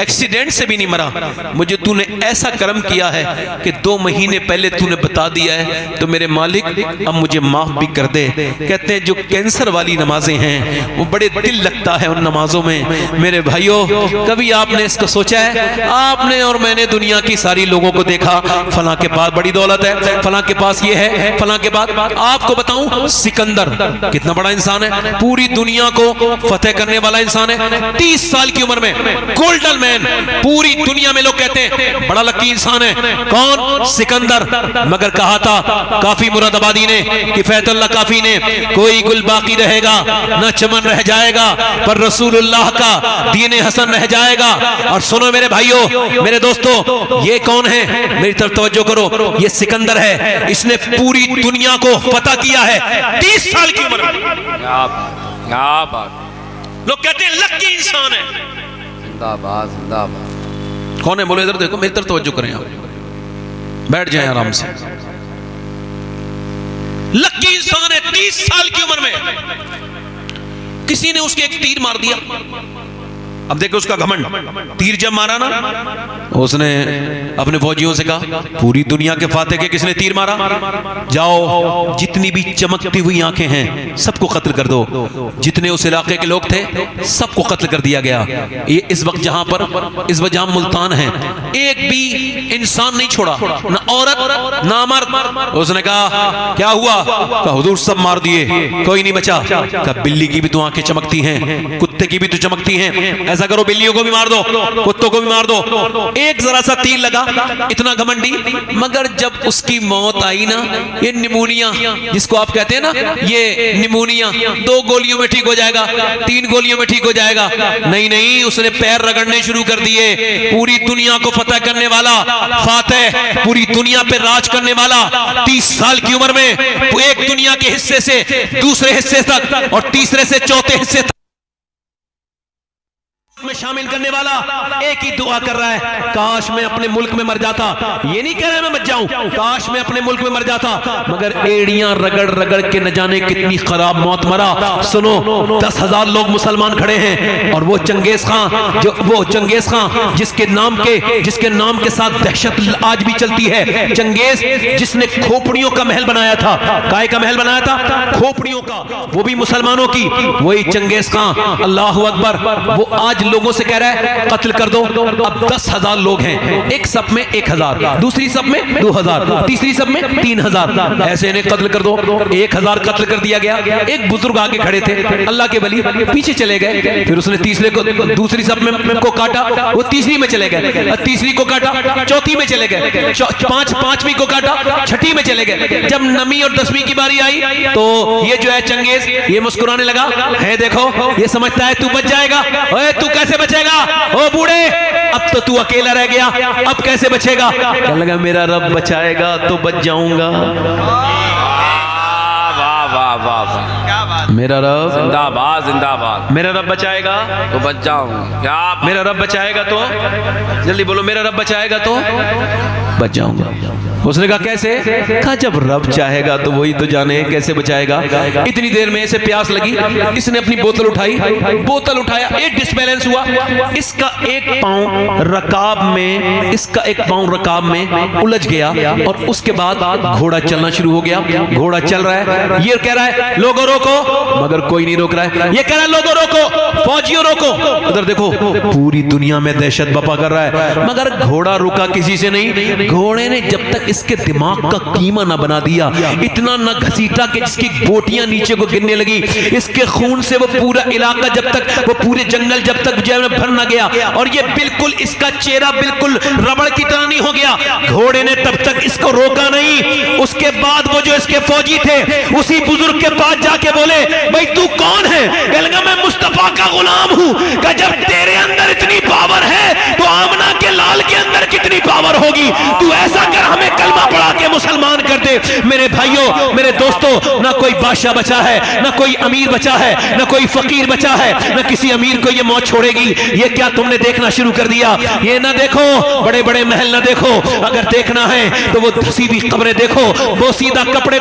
एक्सीडेंट से भी नहीं मरा, मुझे तूने ऐसा करम किया है कि 2 महीने पहले तूने बता दिया है, तो मेरे मालिक अब मुझे माफ भी कर दे। कहते हैं जो कैंसर वाली नमाजें हैं वो बड़े दिल लगता है उन नमाजों में। मेरे भाइयों, कभी आपने इसको सोचा है? आपने और मैंने दुनिया की सारी लोगों को देखा, फलां के पास बड़ी दौलत है, फलां के पास ये है, फलां के पास। आपको बताऊं सिकंदर कितना बड़ा इंसान है, पूरी दुनिया को फतेह करने वाला इंसान है। 30 साल की उम्र में गोल्डन मैन, पूरी दुनिया में लोग कहते हैं बड़ा लकी इंसान है। कौन? सिकंदर। मगर कहा था काफी मुरादाबादी ने, किफायतुल्लाह काफी ने, कोई गुल बाकी रहेगा न चमन रह जाएगा, पर रसूलुल्लाह का दीन हसन रह जाएगा। और सुनो मेरे भाइयों, मेरे दोस्तों, ये कौन है? मेरी तरफ तवज्जो करो, ये सिकंदर है, इसने पूरी दुनिया को फतह किया है 30 साल की उम्र में। क्या बात। लोग कहते हैं लकी इंसान है। जिंदाबाद जिंदाबाद। कौन है? बोलो इधर देखो, मेरी तरफ तवज्जो करें, आप बैठ जाएं आराम से। लक्की इंसान है, 30 साल की उम्र में किसी ने उसके एक तीर मार दिया। अब देखो उसका घमंड, तीर जब मारा ना, उसने अपने फौजियों से कहा पूरी दुनिया के फाते के किसने तीर मारा, जाओ जितनी भी चमकती हुई आंखें हैं सबको कत्ल कर दो। जितने उस इलाके के लोग थे सबको कत्ल कर दिया गया। ये इस वक्त जहां मुल्तान है, एक भी इंसान नहीं छोड़ा, ना औरत ना मर्द। उसने कहा क्या हुआ, कहा हुजूर सब मार दिए, कोई नहीं बचा। कहा बिल्ली की भी तो आंखें चमकती हैं, कुत्ते की भी तो चमकती हैं, ऐसा करो बिल्लियों को भी मार दो, कुत्तों को भी मार दो। एक जरा सा तीर लगा, इतना घमंडी। मगर जब उसकी मौत आई ना, ये निमोनिया जिसको आप कहते हैं ना, ये निमोनिया 2 गोलियों में ठीक हो जाएगा, 3 गोलियों में ठीक हो जाएगा। नहीं, उसने पैर रगड़ने शुरू कर दिए। पूरी दुनिया को फतह करने वाला फातेह, पूरी दुनिया पे राज करने वाला, 30 साल की उम्र में एक दुनिया के हिस्से से दूसरे हिस्से तक और तीसरे से चौथे हिस्से तक में शामिल करने वाला एक ही दुआ कर रहा है, काश मैं अपने मुल्क में मर जाता। ये नहीं कह रहा मैं मर जाऊं, काश मैं अपने मुल्क में मर जाता। मगर एड़ियां रगड़ रगड़ के न जाने कितनी खराब मौत मरा। सुनो, 10,000 लोग मुसलमान खड़े हैं और वो चंगेज खां जिसके नाम के साथ दहशत आज भी चलती है। चंगेज जिसने खोपड़ियों का महल बनाया था, काय का महल बनाया था, खोपड़ियों का, वो भी मुसलमानों की, वही चंगेज खां। अल्लाह अकबर। वो आज लोगों से कह रहा है कत्ल कर दो। अब 10,000 लोग हैं, एक सब में 1,000, दूसरी सब में 2,000, तीसरी सब में 3,000, ऐसे इन्हें कत्ल कर दो। 1,000 कत्ल कर दिया गया। एक बुजुर्ग आगे खड़े थे, अल्लाह के वली, पीछे चले गए। फिर उसने तीसरे को, दूसरी सब में को काटा, वो तीसरी में चले गए, तीसरी को काटा, चौथी में चले गए, पांचवी को काटा, छठी में चले गए। जब नवी और 10वीं की बारी आई तो ये जो है चंगेज, ये मुस्कुराने लगा है, देखो ये समझता है तू बच जाएगा। ओए तू कैसे बचेगा, ओ बूढ़े, अब तो तू अकेला रह गया, अब कैसे बचेगा। कहने लगा मेरा रब बचाएगा तो बच जाऊंगा। मेरा रब जिंदाबाद जिंदाबाद, मेरा रब बचाएगा तो बच जाऊंगा। क्या मेरा रब बचाएगा तो, जल्दी बोलो, मेरा रब बचाएगा तो बच जाऊंगा। उसने कहा कैसे, कहा जब रब चाहेगा तो वही तो जाने कैसे बचाएगा। इतनी देर में इसे प्यास लगी, इसने अपनी बोतल उठाई, बोतल उठाया, एक डिसबैलेंस हुआ, इसका एक पांव रकाब में उलझ गया और उसके बाद घोड़ा चलना शुरू हो गया। घोड़ा चल रहा है, ये कह रहा है लोगों रोको, मगर कोई नहीं रोक रहा है। ये कह रहा है लोगों रोको, फौजियों रोको। उधर देखो पूरी दुनिया में दहशत बपा कर रहा है, मगर घोड़ा रुका किसी से नहीं। घोड़े ने जब तक इसके दिमाग का कीमा ना बना दिया, इतना ना घसीटा कि जिसकी बोटियां नीचे को गिरने लगी, इसके खून से वो पूरा इलाका जब तक, वो पूरे जंगल जब तक जो है भर ना गया और ये बिल्कुल इसका चेहरा बिल्कुल रबड़ की तरह नहीं हो गया। घोड़े ने तब तक इसको रोका नहीं। उसके बाद वो जो इसके फौजी थे उसी बुजुर्ग के पास जाके बोले भाई तू कौन है। कह लगा मैं मुस्तफा का गुलाम हूं। कहा जब तेरे अंदर इतनी पावर है तो आमना के लाल के अंदर कितनी पावर होगी। तू ऐसा कर हमें कलमा पढ़ा के मुसलमान कर दे। मेरे भाइयों, मेरे दोस्तों, ना कोई बादशाह बचा है, ना कोई अमीर बचा है, ना कोई फकीर बचा है, ना किसी अमीर को ये मौत छोड़ेगी। ये क्या तुमने देखना शुरू कर दिया। ये ना देखो, बड़े बड़े महल ना देखो, अगर देखना है तो वो सीधी कब्रें देखो, वो सीधा कपड़े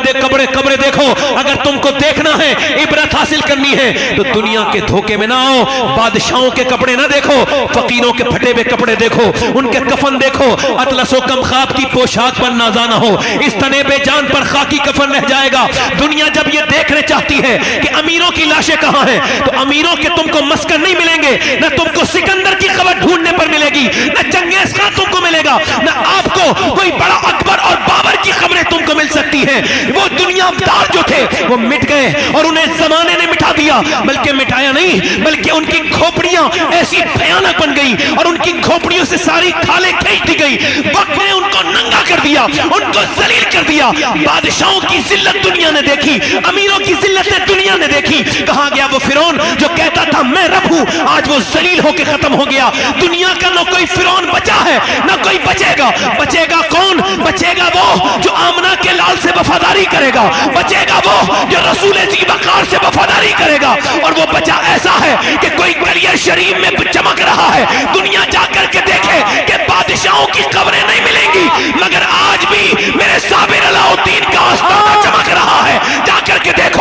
देखो। अगर तुमको देखना है, इबरत हासिल करनी है तो दुनिया के धोखे में ना आओ। बादशाहों के कपड़े ना देखो, फकीरों के फटे हुए कपड़े देखो, उनके कफन देखो। अतलसो कम ख्वाब की पोशाक पर नाजा ना हो, इस तने पे जान पर खाकी कफन रह जाएगा। दुनिया जब ये देखने चाहती है कि अमीरों की लाशें कहां हैं, तो अमीरों के तुमको मस्कर नहीं मिलेंगे, ना तुमको सिकंदर की खबर ढूंढने पर मिलेगी, ना चंगेज खान तुमको मिलेगा, ना आपको कोई बड़ा अकबर और बाबर की खबरें तुमको मिल सकती हैं। वो दुनियादार जो थे वो मिट गए और उन्हें जमाने ने मिटा दिया। बल्कि मिटाया नहीं, बल्कि उनकी खोपड़ियां ऐसी भयानक बन गई और उनकी खोपड़ियों से सारी खालें खींच दी गई। वक्त ने उनको नंगा कर दिया, उनको जलील कर दिया। बादशाहों की जिल्लत दुनिया ने देखी, अमीरों की जिल्लत दुनिया ने देखी। कहां गया वो फिरौन जो कहता था मैं रब हूं, आज वो जलील होकर खत्म हो गया। दुनिया का ना कोई फिरौन बचा है, ना कोई बचेगा। बचेगा कौन? बचेगा वो जो आमना के लाल से वफादारी करेगा, बचेगा वो जो रसूल जी वकार से वफादारी करेगा। और वो बचा ऐसा है कि कोई गलिया शरीफ में चमक रहा है, दुनिया जाकर के देखे कि बादशाहों की खबरें नहीं मिलेंगी, मगर आज भी मेरे साबिर अलाउद्दीन का आस्ताना चमक रहा है।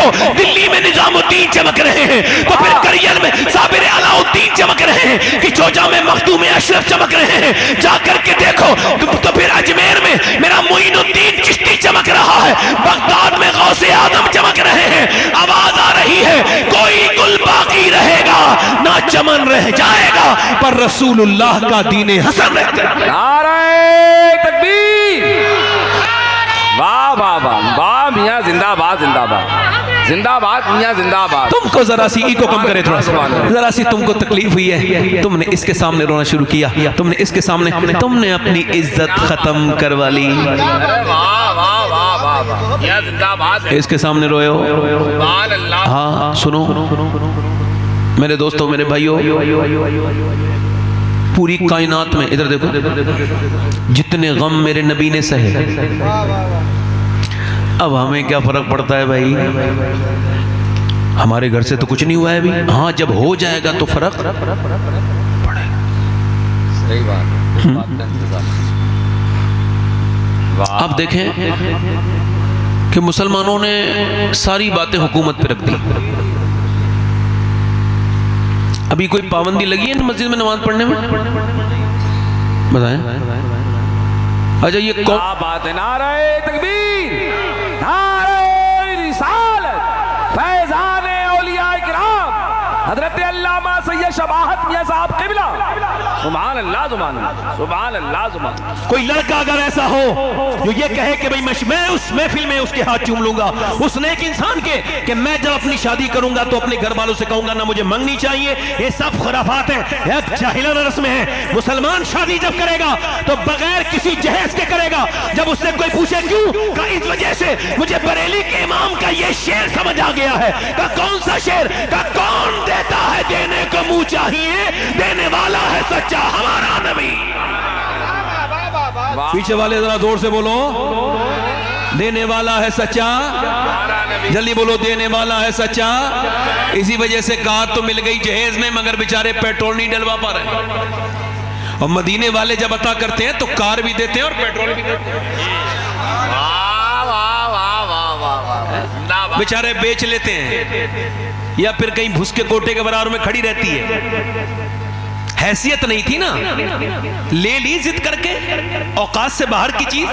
देखो दिल्ली में निजामुद्दीन चमक रहे हैं, तो फिर करियल में साबिर अलाउद्दीन चमक रहे हैं, कि चोजा में मखदूम अशरफ चमक रहे हैं, जाकर के देखो तो फिर अजमेर में मेरा मोइनुद्दीन चिश्ती चमक रहा है, बगदाद में गौसे आजम चमक रहे हैं। आवाज आ रही है, कोई गुल बाकी रहेगा ना चमन रह जाएगा, पर रसूलुल्लाह का दीन हसन रह जाएगा। नारे तकबीर, वाह वाह वाह वाह मियां, जिंदाबाद जिंदाबाद जिंदाबाद मियां, जिंदाबाद। तुमको जरा सी ईको कम करे, थोड़ा सा जरा सी तुमको तकलीफ हुई है, तुमने इसके सामने रोना शुरू किया, तुमने इसके सामने तुमने अपनी इज्जत खत्म करवा ली। अरे वाह वाह वाह वाह वाह मियां, जिंदाबाद। इसके सामने रोए हो? सुभान अल्लाह। हाँ सुनो मेरे दोस्तों, मेरे भाइयों, पूरी कायनात में इधर देखो जितने गम मेरे नबी ने सहे, अब हमें क्या फर्क पड़ता है भाई, हमारे घर से तो कुछ नहीं हुआ है अभी। हाँ जब हो जाएगा तो फर्क पड़ेगा। सही बात है। अब देखें कि मुसलमानों ने सारी बातें हुकूमत पे रख दी। अभी कोई पाबंदी लगी है मस्जिद में नमाज पढ़ने में? बताएं। अच्छा ये कौन बात है? नारे तकबीर, नारे रिसालत, फैजान औलिया किराम, हजरत अल्लामा सैयद शबाहत मियां साहब क़िबला। सुभान अल्लाह, सुभान अल्लाह, सुभान अल्लाह, सुभान। कोई लड़का अगर ऐसा हो जो ये कहे कि भाई मैं उस महफिल में उसके हाथ चूम लूंगा, उस नेक इंसान के, कि मैं जब अपनी शादी करूंगा तो अपने घर वालों से कहूंगा ना मुझे मंगनी चाहिए, ये सब खुराफात है, एक जाहिलाना रस्म है। मुसलमान शादी जब करेगा तो बगैर किसी जहेज के करेगा। जब उससे कोई पूछे क्यों, का इस वजह से मुझे बरेली के इमाम का ये शेर समझ आ गया है। का कौन सा शेर? का कौन देता है देने को मुंह चाहिए, देने वाला है सच्चा हमारा नबी। पीछे वाले जरा जोर से बोलो, देने वाला है सच्चा, जल्दी बोलो, देने वाला है सच्चा। इसी वजह से कार तो मिल गई जहेज में, मगर बेचारे पेट्रोल नहीं डलवा पा रहे। और मदीने वाले जब अता करते हैं तो कार भी देते हैं और पेट्रोल भी देते हैं। वाह वाह वाह वाह वाह, बेचारे बेच लेते हैं, या फिर कहीं भूस के कोटे के बराबर में खड़ी रहती है। हैसियत नहीं थी ना, ले ली जिद करके, औकात से बाहर की चीज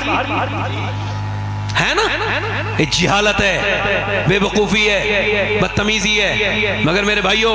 है ना, ये जिहालत है, बेवकूफ़ी है, बदतमीजी है। मगर मेरे भाइयों,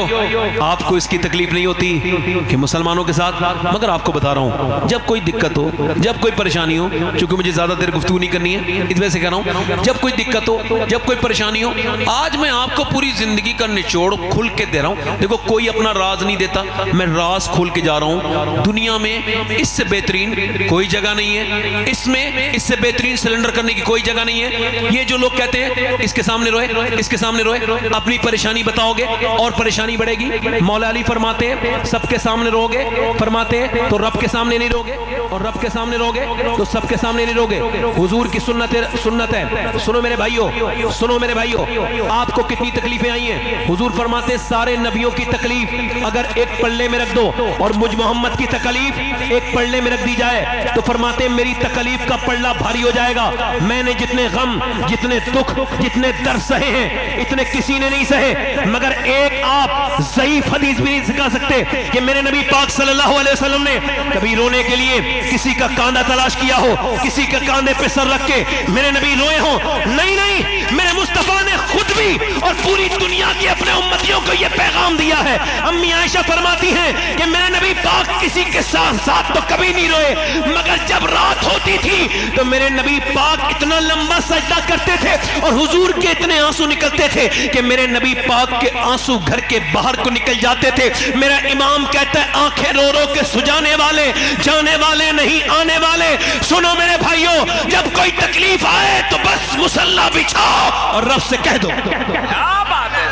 आपको इसकी तकलीफ नहीं होती कि मुसलमानों के साथ, मगर आपको बता रहा हूं, जब कोई दिक्कत हो, जब कोई परेशानी हो, चूंकि मुझे ज्यादा देर गुफ्तगू नहीं करनी है इस वजह से कह रहा हूं, जब कोई दिक्कत हो, जब कोई परेशानी हो, आज मैं आपको पूरी जिंदगी का निचोड़ खुल के दे रहा हूं। देखो कोई अपना राज नहीं देता, मैं राज खोल के जा रहा हूं। दुनिया में इससे बेहतरीन कोई जगह नहीं है, इसमें इससे बेहतरीन सिलेंडर करने की कोई जगह नहीं है। ये जो लोग कहते हैं इसके सामने रोए, इसके सामने रोए, अपनी परेशानी बताओगे और परेशानी बढ़ेगी। मौला अली फरमाते हैं सबके सामने रोगे, फरमाते हैं तो रब के सामने नहीं रोगे, और रब के सामने रोगे तो सबके सामने नहीं रोगे। हुजूर की सुन्नत है। सुनो मेरे भाइयों, सुनो मेरे भाइयों, आपको कितनी तकलीफें आई हैं। हुजूर फरमाते हैं सारे नबियों की तकलीफ अगर एक पल्ले में रख दो और मुझ मोहम्मद की तकलीफ एक पल्ले में रख दी जाए, तो फरमाते हैं मेरी तकलीफ का पल्ला भारी हो जाएगा। मैंने जितने गम, जितने दुख, जितने दर्द सहे हैं, इतने किसी ने नहीं सहे। मगर एक आप ज़ईफ हदीस भी नहीं सिखा सकते कि मेरे नबी पाक सल्लल्लाहु अलैहि वसल्लम ने कभी रोने के लिए किसी का कांधा तलाश किया हो, किसी के कांधे पे सर रख के मेरे नबी रोए हो। नहीं नहीं, मेरे मुस्तफा ने खुद भी और पूरी दुनिया के अपने उम्मतियों को यह पैगाम दिया है। अम्मी आयशा फरमाती हैं कि मेरे नबी पाक किसी के साथ साथ तो कभी नहीं रोए, मगर जब रात होती थी तो मेरे नबी पाक इतना लंबा सजदा करते थे और हुजूर के इतने आंसू निकलते थे कि मेरे नबी पाक के आंसू घर के बाहर को निकल जाते थे। मेरा इमाम कहता है आंखें रो रो के सुजाने वाले, जाने वाले नहीं आने वाले। सुनो मेरे भाइयों, जब कोई तकलीफ आए तो बस मुसल्ला बिछाओ और रब से कह दो, क्या बात है,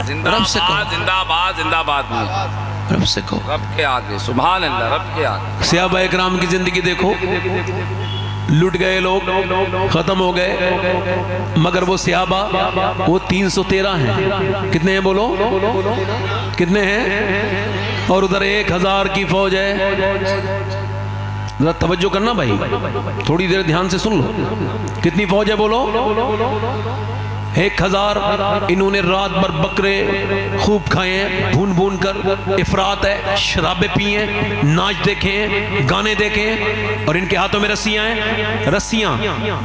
जिंदाबाद जिंदाबाद जिंदाबाद, रब से कहो, रब के आगे, सुभान अल्लाह, रब के आगे। सहाबा इकराम की जिंदगी देखो, लुट गए लोग, खत्म हो गए, मगर वो सहाबा वो 313 हैं। कितने हैं बोलो, कितने हैं? और उधर 1000 की फौज है। जरा तवज्जो करना भाई, थोड़ी देर ध्यान से सुन लो। कितनी फौज है बोलो? 1000। इन्होंने रात भर बकरे खूब खाए हैं, भून भून कर, इफरात है, शराबे पिए, नाच देखे, गाने देखे, और इनके हाथों में रस्सियां हैं। रस्सियां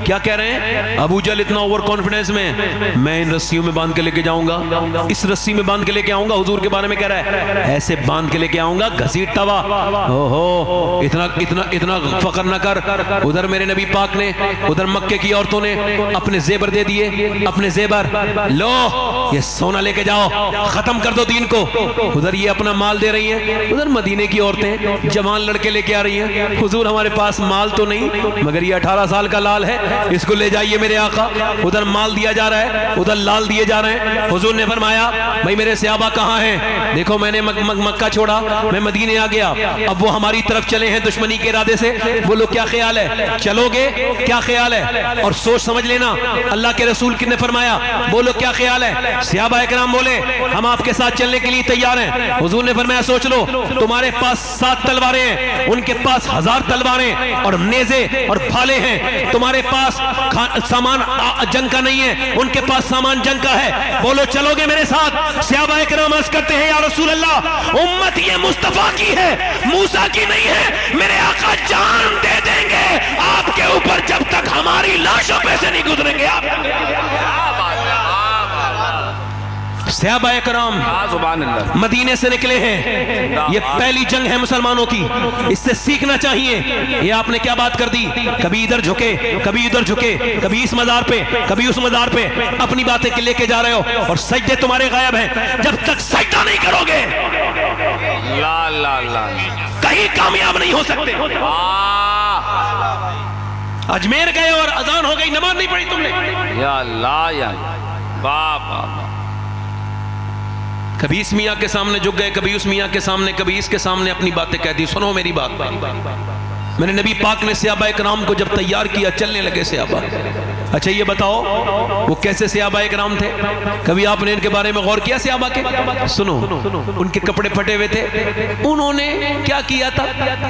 क्या कह रहे हैं? अबू जहल इतना ओवर कॉन्फिडेंस में, मैं इन रस्सियों में बांध के लेके जाऊंगा, इस रस्सी में बांध के लेके आऊंगा। हुजूर के बारे में कह रहा है, ऐसे बांध के लेके आऊंगा घसीट तवा। ओहो, इतना इतना इतना फकर न कर। उधर मेरे नबी पाक ने, उधर मक्के की औरतों ने अपने जेबर दे दिए, अपने जेबर, लो ये सोना लेके जाओ, खत्म कर दो दीन को। उधर ये अपना माल दे रही हैं, उधर मदीने की औरतें जवान लड़के लेके आ रही हैं। हुजूर हमारे पास माल तो नहीं, मगर ये 18 साल का लाल है, इसको ले जाइए मेरे आका। उधर माल दिया जा रहा है, उधर लाल दिए जा रहे हैं। हुजूर ने फरमाया, भाई मेरे सहाबा कहां हैं? देखो मैंने मक्का छोड़ा, मैं मदीने आ गया, अब वो हमारी तरफ चले हैं दुश्मनी के इरादे से। बोलो क्या ख्याल है? चलोगे? क्या ख्याल है? और सोच समझ लेना, अल्लाह के रसूल किसने फरमाया? बोलो क्या ख्याल है? सहाबा इकराम बोले, हम आपके साथ चलने के लिए तैयार हैं। हुजूर ने फरमाया, सोच लो, तुम्हारे पास 7 तलवारें हैं, उनके पास 1000 तलवारें और नेज़े और भाले हैं। तुम्हारे पास सामान जंग का नहीं है, उनके पास सामान जंग का है। बोलो चलोगे मेरे साथ? सहाबा इकराम अर्ज़ करते हैं, या रसूल अल्लाह, उम्मत ये मुस्तफा की है, मूसा की नहीं है। मेरे आका जान दे देंगे आपके ऊपर जब तक हमारी लाशों पे से नहीं गुजरेंगे आप। सहाबा इकराम मदीने से निकले हैं, ये पहली जंग है मुसलमानों की, इससे सीखना चाहिए। ये आपने क्या बात कर दी? कभी इधर झुके, कभी इधर झुके, कभी इस मजार पे, कभी उस मजार पे, अपनी बातें के लेके जा रहे हो, और सजदे तुम्हारे गायब हैं। जब तक सजदा नहीं करोगे ला ला ला कहीं कामयाब नहीं हो सकते। अजमेर गए और अजान हो गई, नमाज नहीं पढ़ी तुमने। या अल्लाह, या वाह। कभी इस मियाँ के सामने झुक गए, कभी उस मियाँ के सामने, कभी इसके सामने अपनी बातें कह दी। सुनो मेरी बात, मैंने नबी पाक ने सहाबा इकराम को जब तैयार किया, चलने लगे सहाबा। अच्छा ये बताओ वो कैसे सहाबा इकराम थे? कभी आपने इनके बारे में गौर किया? सहाबा के सुनो, उनके कपड़े फटे हुए थे, उन्होंने क्या किया था?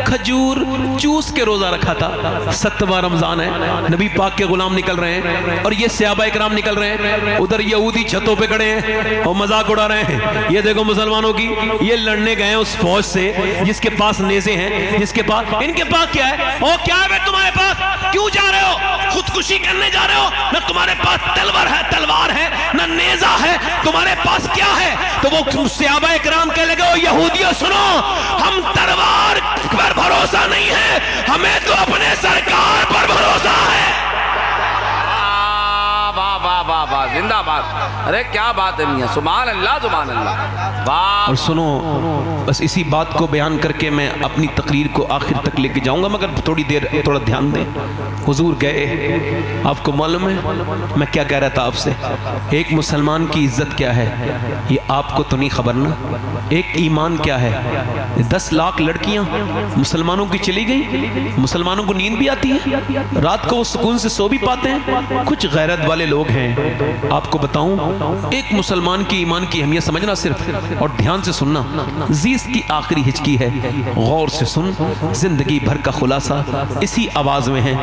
खजूर चूस के रोजा रखा था। 7वां रमजान है, नबी पाक के गुलाम निकल रहे हैं और ये सहाबा इकराम निकल रहे हैं। उधर यहूदी छतों पे खड़े हैं और मजाक उड़ा रहे हैं। ये देखो मुसलमानों की, ये लड़ने गए उस फौज से जिसके पास नेज़े हैं, जिसके पास, इनके पास क्या है? ओ क्या है तुम्हारे पास? क्यों जा रहे हो? खुदकुशी करने जा रहे हो? न तुम्हारे पास तलवार है, न नेज़ा है, तुम्हारे पास क्या है? तो वो सहाबा इकराम कहने लगे, ओ यहूदियों सुनो, हम तलवार पर भरोसा नहीं है, हमें तो अपने सरकार पर भरोसा है। वाह, जिंदाबाद। अरे क्या बात है मियां, सुभान अल्लाह, सुभान अल्लाह, वाह। और सुनो, बस इसी बात को बयान करके मैं अपनी तकरीर को आखिर तक लेके जाऊंगा, मगर थोड़ी देर थोड़ा ध्यान दें। हुजूर गए, आपको मालूम है मैं क्या कह रहा था आपसे? एक मुसलमान की इज्जत क्या है ये आपको तो नहीं खबर ना। एक ईमान क्या है? 10 लाख लड़कियां मुसलमानों की चली गई, मुसलमानों को नींद भी आती है, रात को वो सुकून से सो भी पाते हैं। कुछ गैरत वाले लोग हैं, आपको बताऊं, एक मुसलमान की ईमान की अहमियत समझना सिर्फ, और ध्यान से सुनना, जीस की आखिरी हिचकी है, गौर से सुन, जिंदगी भर का खुलासा इसी आवाज में है।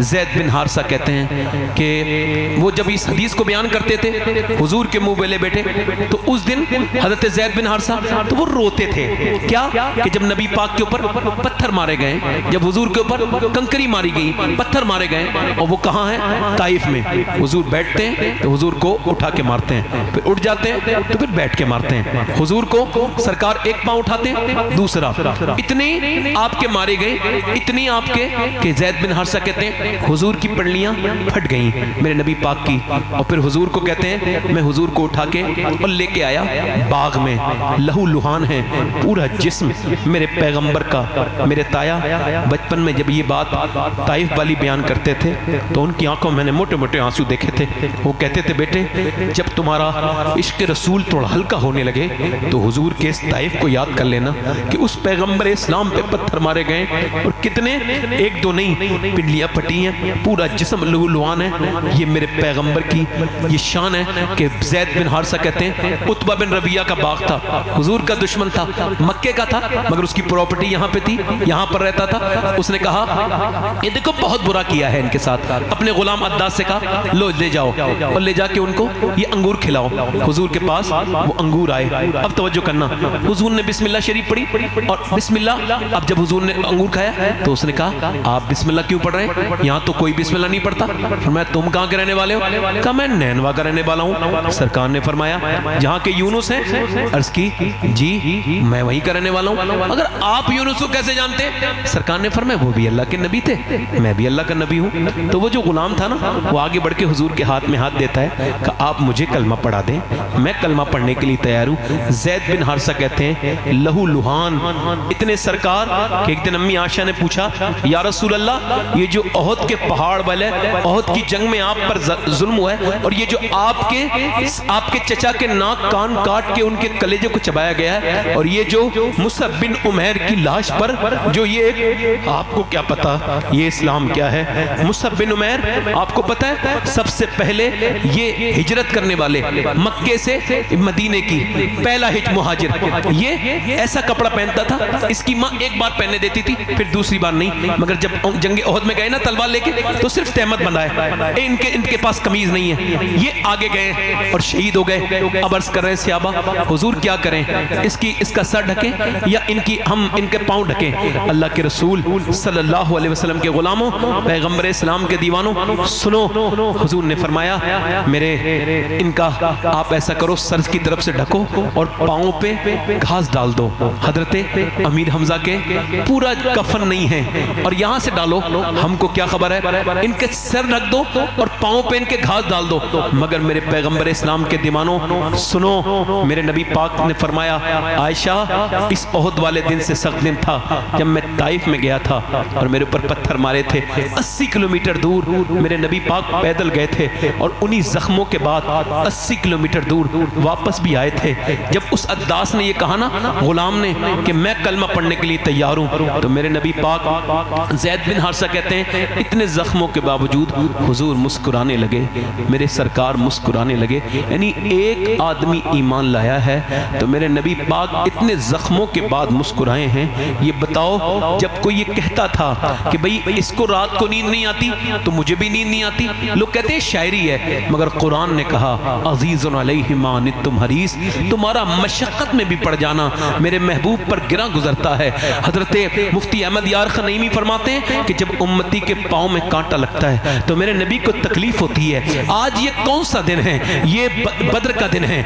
ज़ैद बिन हारिसा कहते हैं कि वो जब इस हदीस को बयान करते थे हुजूर के मुंह बेले बेटे, तो उस दिन हजरत ज़ैद बिन हारिसा तो वो रोते थे। क्या कि जब नबी पाक के ऊपर पत्थर मारे गए, जब हुजूर के ऊपर कंकरी मारी गई, पत्थर मारे गए, और वो कहाँ है? ताइफ में। हुजूर बैठते हैं तो हुजूर को उठा के मारते हैं, फिर उठ जाते हैं तो फिर बैठ के मारते हैं। हुजूर को सरकार एक पांव उठाते हैं, दूसरा, इतने आपके मारे गए, इतनी आपके कि ज़ैद बिन हारिसा कहते हैं हुजूर की पंडलियां फट गई मेरे नबी पाक की, और फिर हुजूर को कहते हैं मैं हुजूर को उठा के और लेके आया बाग में, लहू लुहान है पूरा जिस्म मेरे पैगंबर का। मेरे ताया बचपन में जब ये बात ताइफ वाली बयान करते थे तो उनकी आंखों में मैंने मोटे मोटे आंसू देखे थे। वो कहते थे बेटे जब तुम्हारा इश्क रसूल थोड़ा हल्का होने लगे तो हुजूर के इस ताइफ को याद कर लेना कि उस पैगंबर इस्लाम पे पत्थर मारे गए और कितने, एक दो नहीं, पिंडलियां फटी हैं, पूरा जिस्म लहूलुहान है। ये मेरे पैगंबर की ये शान है कि ज़ैद बिन हारिसा कहते हैं उत उत्बा बिन रबिया का बाग था, हुजूर का दुश्मन था, मक्के का था मगर उसकी प्रॉपर्टी यहाँ पे थी, यहाँ पर रहता था। उसने कहा ये देखो बहुत बुरा किया है इनके साथ। अपने गुलाम अद्दास से कहा लो ले जाओ और ले जाके उनको ये अंगूर खिलाओ। हुजूर के पास वो अंगूर आए। अब तवज्जो करना, हुजूर ने बिस्मिल्लाह शरीफ पढ़ी और बिस्मिल्लाह। अब जब हुजूर ने अंगूर खाया तो उसने कहा आप बिस्मिल्लाह क्यों पढ़ रहे हैं, यहाँ तो कोई बिस्मिल्लाह नहीं पढ़ता। फरमाया तुम कहाँ के रहने वाले हो? कहा मैं नैनवा का रहने वाला हूँ। सरकार ने फरमाया जहाँ के यूनुस हैं? अर्ज की जी मैं वहीं का रहने वाला हूँ। अगर आप यूनुस को कैसे जानते? सरकार ने फरमाया वो भी अल्लाह के नबी थे, मैं भी अल्लाह का नबी हूँ। तो वो जो गुलाम था ना, वो आगे बढ़ के हुजूर के हाथ में हाथ देता है कि आप मुझे कलमा पढ़ा दें, मैं कलमा पढ़ने के लिए तैयार हूँ। ज़ैद बिन हारिसा कहते हैं लहू लुहान इतने सरकार कि एक दिन अम्मी आशा ने पूछा या रसूल अल्लाह ये जो ओहद के पहाड़ वाले ओहद की जंग में आप पर जुल्म हुआ है और ये जो आपके चचा के नाक कान काट के उनके कलेजे को चबाया गया है और ये जो मुसअब बिन उमैर की लाश पर जो ये आपको क्या पता ये इस्लाम क्या है? मुसअब बिन उमैर आपको पता है सबसे पहले ये हिजरत करने वाले मक्के से मदीने की पहला मुहाजिर। ये ऐसा कपड़ा पहनता था, इसकी माँ एक बार पहनने देती थी फिर दूसरी बार नहीं, मगर जब जंगे ओहद में गए ना तलवार लेके तो सिर्फ तहमत बनाए, इनके पास कमीज नहीं है। ये आगे गए और शहीद हो गए। अब अर्ज कर रहे हैं सहाबा हुजूर क्या करें, इसका सर ढके या इनके पांव ढके? अल्लाह के रसूल सल्लल्लाहु अलैहि वसल्लम के गुलामों, पैगंबर इस्लाम के दीवानों सुनो, हुजूर ने फरमाया मेरे इनका आप ऐसा करो सर की तरफ से ढको और पांव पे घास डाल दो। हजरत अमीर हमजा के पूरा कफन नहीं है और यहां से डालो, हमको क्या खबर है, इनके सर ढक दो और पांव पे इनके घास डाल दो। मगर मेरे पैगंबर इस्लाम के दीवानों सुनो, मेरे नबी पाक ने फरमाया आयशा इस ओहद वाले दिन से सख्त दिन था जब मैं ताइफ में गया था और मेरे ऊपर पत्थर मारे थे। 80 किलोमीटर दूर मेरे नबी पाक पैदल गए थे और उन्हीं जख्मों के बाद 80 किलोमीटर दूर वापस भी आए थे। जब उस अद्दास ने ये कहा ना गुलाम ने कि मैं कलमा पढ़ने के लिए तैयार हूं, तो मेरे नबी पाक ज़ैद बिन हारिसा कहते हैं इतने जख्मों के बावजूद हुजूर मुस्कुराने लगे, मेरे सरकार मुस्कुराने लगे। यानी एक आदमी ईमान लाया है तो मेरे नबी पाक इतने जख्मों के बाद मुस्कुराए हैं। ये बताओ जब कोई ये कहता था कि भाई इसको रात को नींद नहीं आती तो मुझे भी नींद नहीं आती, लोग कहते हैं शायरी है, मगर कुरान ने कहा अजीज़ुन अलैहि मा अनित्तुम हरीस, तुम्हारा मशक्कत में भी पड़ जाना मेरे महबूब पर गिरा गुजरता है। हजरत मुफ्ती अहमद यार खनईमी फरमाते हैं कि जब उम्मती के पाँव में कांटा लगता है तो मेरे नबी को तकलीफ होती है। आज ये कौन सा दिन है? ये बद्र का दिन है।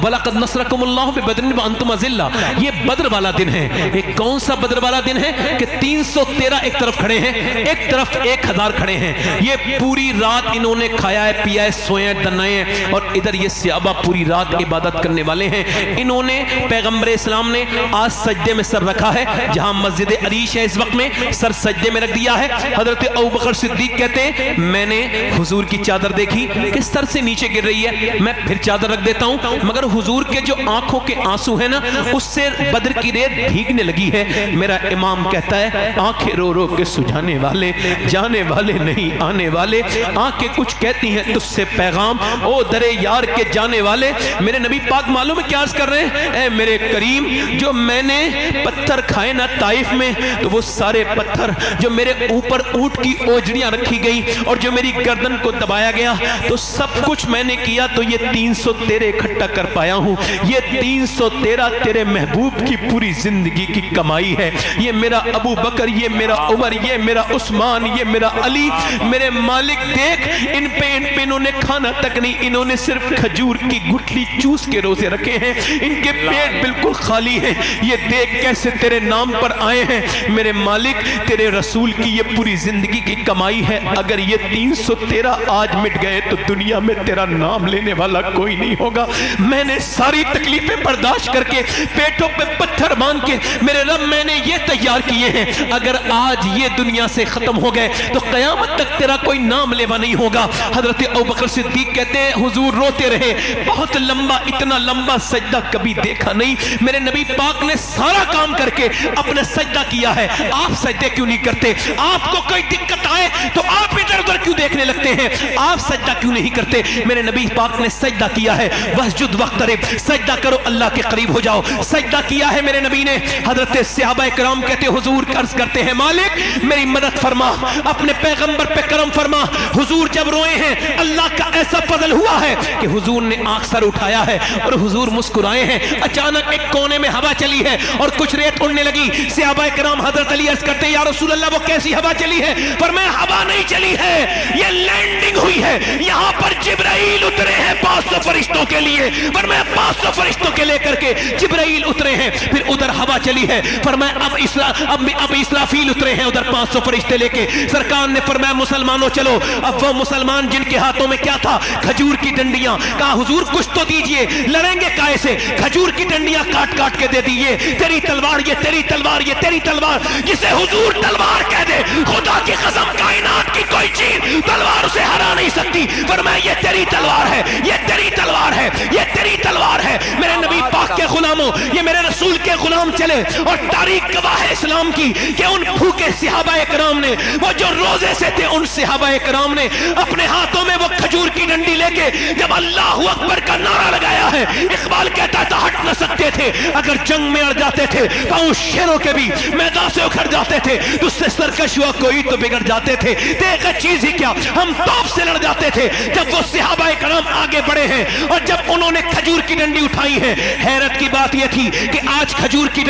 वलक़द नसरकुमुल्लाहु बिबद्रिन व अंतुम अज़िल्ला, ये बद्र वाला दिन है। एक कौन सा बद्र वाला दिन है कि 313 एक तरफ खड़े हैं, एक तरफ 1000 खड़े हैं। ये पूरी रात इन्होंने खाया है, पिया है, सोए दनाए, और इधर ये सहाबा पूरी रात इबादत करने वाले हैं। इन्होंने पैगंबर इस्लाम ने आज सजदे में सर रखा है, जहां मस्जिद अरीश है इस वक्त में सर सजदे में रख दिया है। हजरत अबू बकर सिद्दीक कहते हैं मैंने हुजूर की चादर देखी कि सर से नीचे गिर रही है, मैं फिर चादर रख देता हूं, मगर हुजूर के जो आंखों के आंसू है ना उससे बद्र की रेत भीगने लगी है। मेरा इमाम कहता है आंखें रो रो के सुझाने वाले, जाने वाले नहीं आने वाले, आंखें कुछ कहती हैं तुझसे पैगाम, ओ दरे यार के जाने वाले। मेरे नबी पाक मालूम है क्या अर्ज कर रहे हैं, ऐ मेरे करीम जो मैंने पत्थर खाए ना ताइफ में, तो वो सारे पत्थर जो मेरे ऊपर ऊंट की ओजड़ियां रखी गई और जो मेरी गर्दन को दबाया गया, तो सब कुछ मैंने किया तो ये 313 इकट्ठा कर पाया हूं। ये 313 तेरे महबूब की पूरी जिंदगी की कमाई है। ये मेरा अबू बकर, ये मेरा उमर, ये मेरा उस्मान, ये मेरा अली। मेरे मालिक देख इन पे इन्होंने खाना तक नहीं, इन्होंने सिर्फ खजूर की गुठली चूस के रोजे रखे हैं, इनके पेट बिल्कुल खाली है। ये देख कैसे तेरे नाम पर आए हैं। मेरे मालिक तेरे रसूल की ये पूरी जिंदगी की कमाई है। अगर ये 313 आज मिट गए तो दुनिया में तेरा नाम लेने वाला कोई नहीं होगा। मैंने सारी तकलीफें बर्दाश्त करके पेटों पे पत्थर बांध के मेरे रब मैंने ये तैयार किए हैं, अगर आज ये दुनिया से खत्म हो गए तो कयामत तक तेरा कोई नाम लेवा नहीं होगा। हजरत अबू बकर सिद्दीक कहते हैं हुजूर रोते रहे, बहुत लंबा, इतना लंबा सजदा कभी देखा नहीं। मेरे नबी पाक ने सारा काम करके अपने सजदा किया है, आप सजदे क्यों नहीं करते? आपको कोई दिक्कत आए तो आप इधर उधर क्यों देखने लगते हैं? आप सजदा क्यों नहीं करते? मेरे नबी पाक ने सजदा किया है, वस्जुद वक्तरिब, सजदा करो अल्लाह के करीब हो जाओ। सजदा किया है मेरे नबी ने। हजरत सहाबा इकराम कहते हुजूर अर्ज करते हैं मालिक मेरी मदद फरमा, अपने पैगंबर पे करम फरमा। हुजूर जब रोए हैं अल्लाह का ऐसा फजल हुआ है कि हुजूर ने आंख सर उठाया है और हुजूर मुस्कुराए हैं। अचानक एक कोने में हवा चली है और कुछ रेत उड़ने लगी। सहाबा इकराम हजरत अली अर्ज करते हैं या रसूल अल्लाह वो कैसी हवा चली है? पर मैं हवा नहीं चली है, ये लैंडिंग हुई है। यहाँ पर जिब्राइल उतरे हैं 500 फरिश्तों के लिए, पर मैं 500 फरिश्तों के लेकर के जिब्राइल उतरे हैं। फिर उधर हवा चली है, पर मैं अब इसराफील उतरे हैं उधर 500 फरिश्ते लेके। सरकार ने फरमाया मुसलमानों चलो। अब वो मुसलमान जिनके हाथों में क्या था? खजूर की डंडियां। कहा हुजूर कुछ तो दीजिए, लड़ेंगे काय से? खजूर की डंडियां काट काट के दे दीजिए। तेरी तलवार, ये तेरी तलवार, ये तेरी तलवार। जिसे हुजूर तलवार कह दे, खुदा की कसम कायनात की कोई चीज तलवार उसे हरा नहीं सकती। पर मैं ये तेरी तलवार है, ये तेरी तलवार है, ये तेरी तलवार है। मेरे नबी पाक के गुलामों, ये मेरे रसूल के गुलाम चले और तारीख गवाह है इस्लाम की कि उन भूखे सहाबा इकराम ने, वो जो रोजे से थे, उन सहाबा इकराम ने अपने हाथों में वो खजूर की डंडी लेके जब अल्लाहू अकबर का नारा लगाया है, इकबाल कहता था हट न सकते थे। अगर जंग में अड़ जाते थे पांव शेरों के भी मैदान से उखड़ जाते थे, तुझसे सरकश हुआ कोई तो बिगड़ जाते थे। देख चीज ही क्या, हम तोप से लड़ जाते थे। जब वो सहाबा इकराम आगे बढ़े हैं और जब उन्होंने खजूर की डंडी उठाई है, हैरत की बात यह थी कि आज खजूर की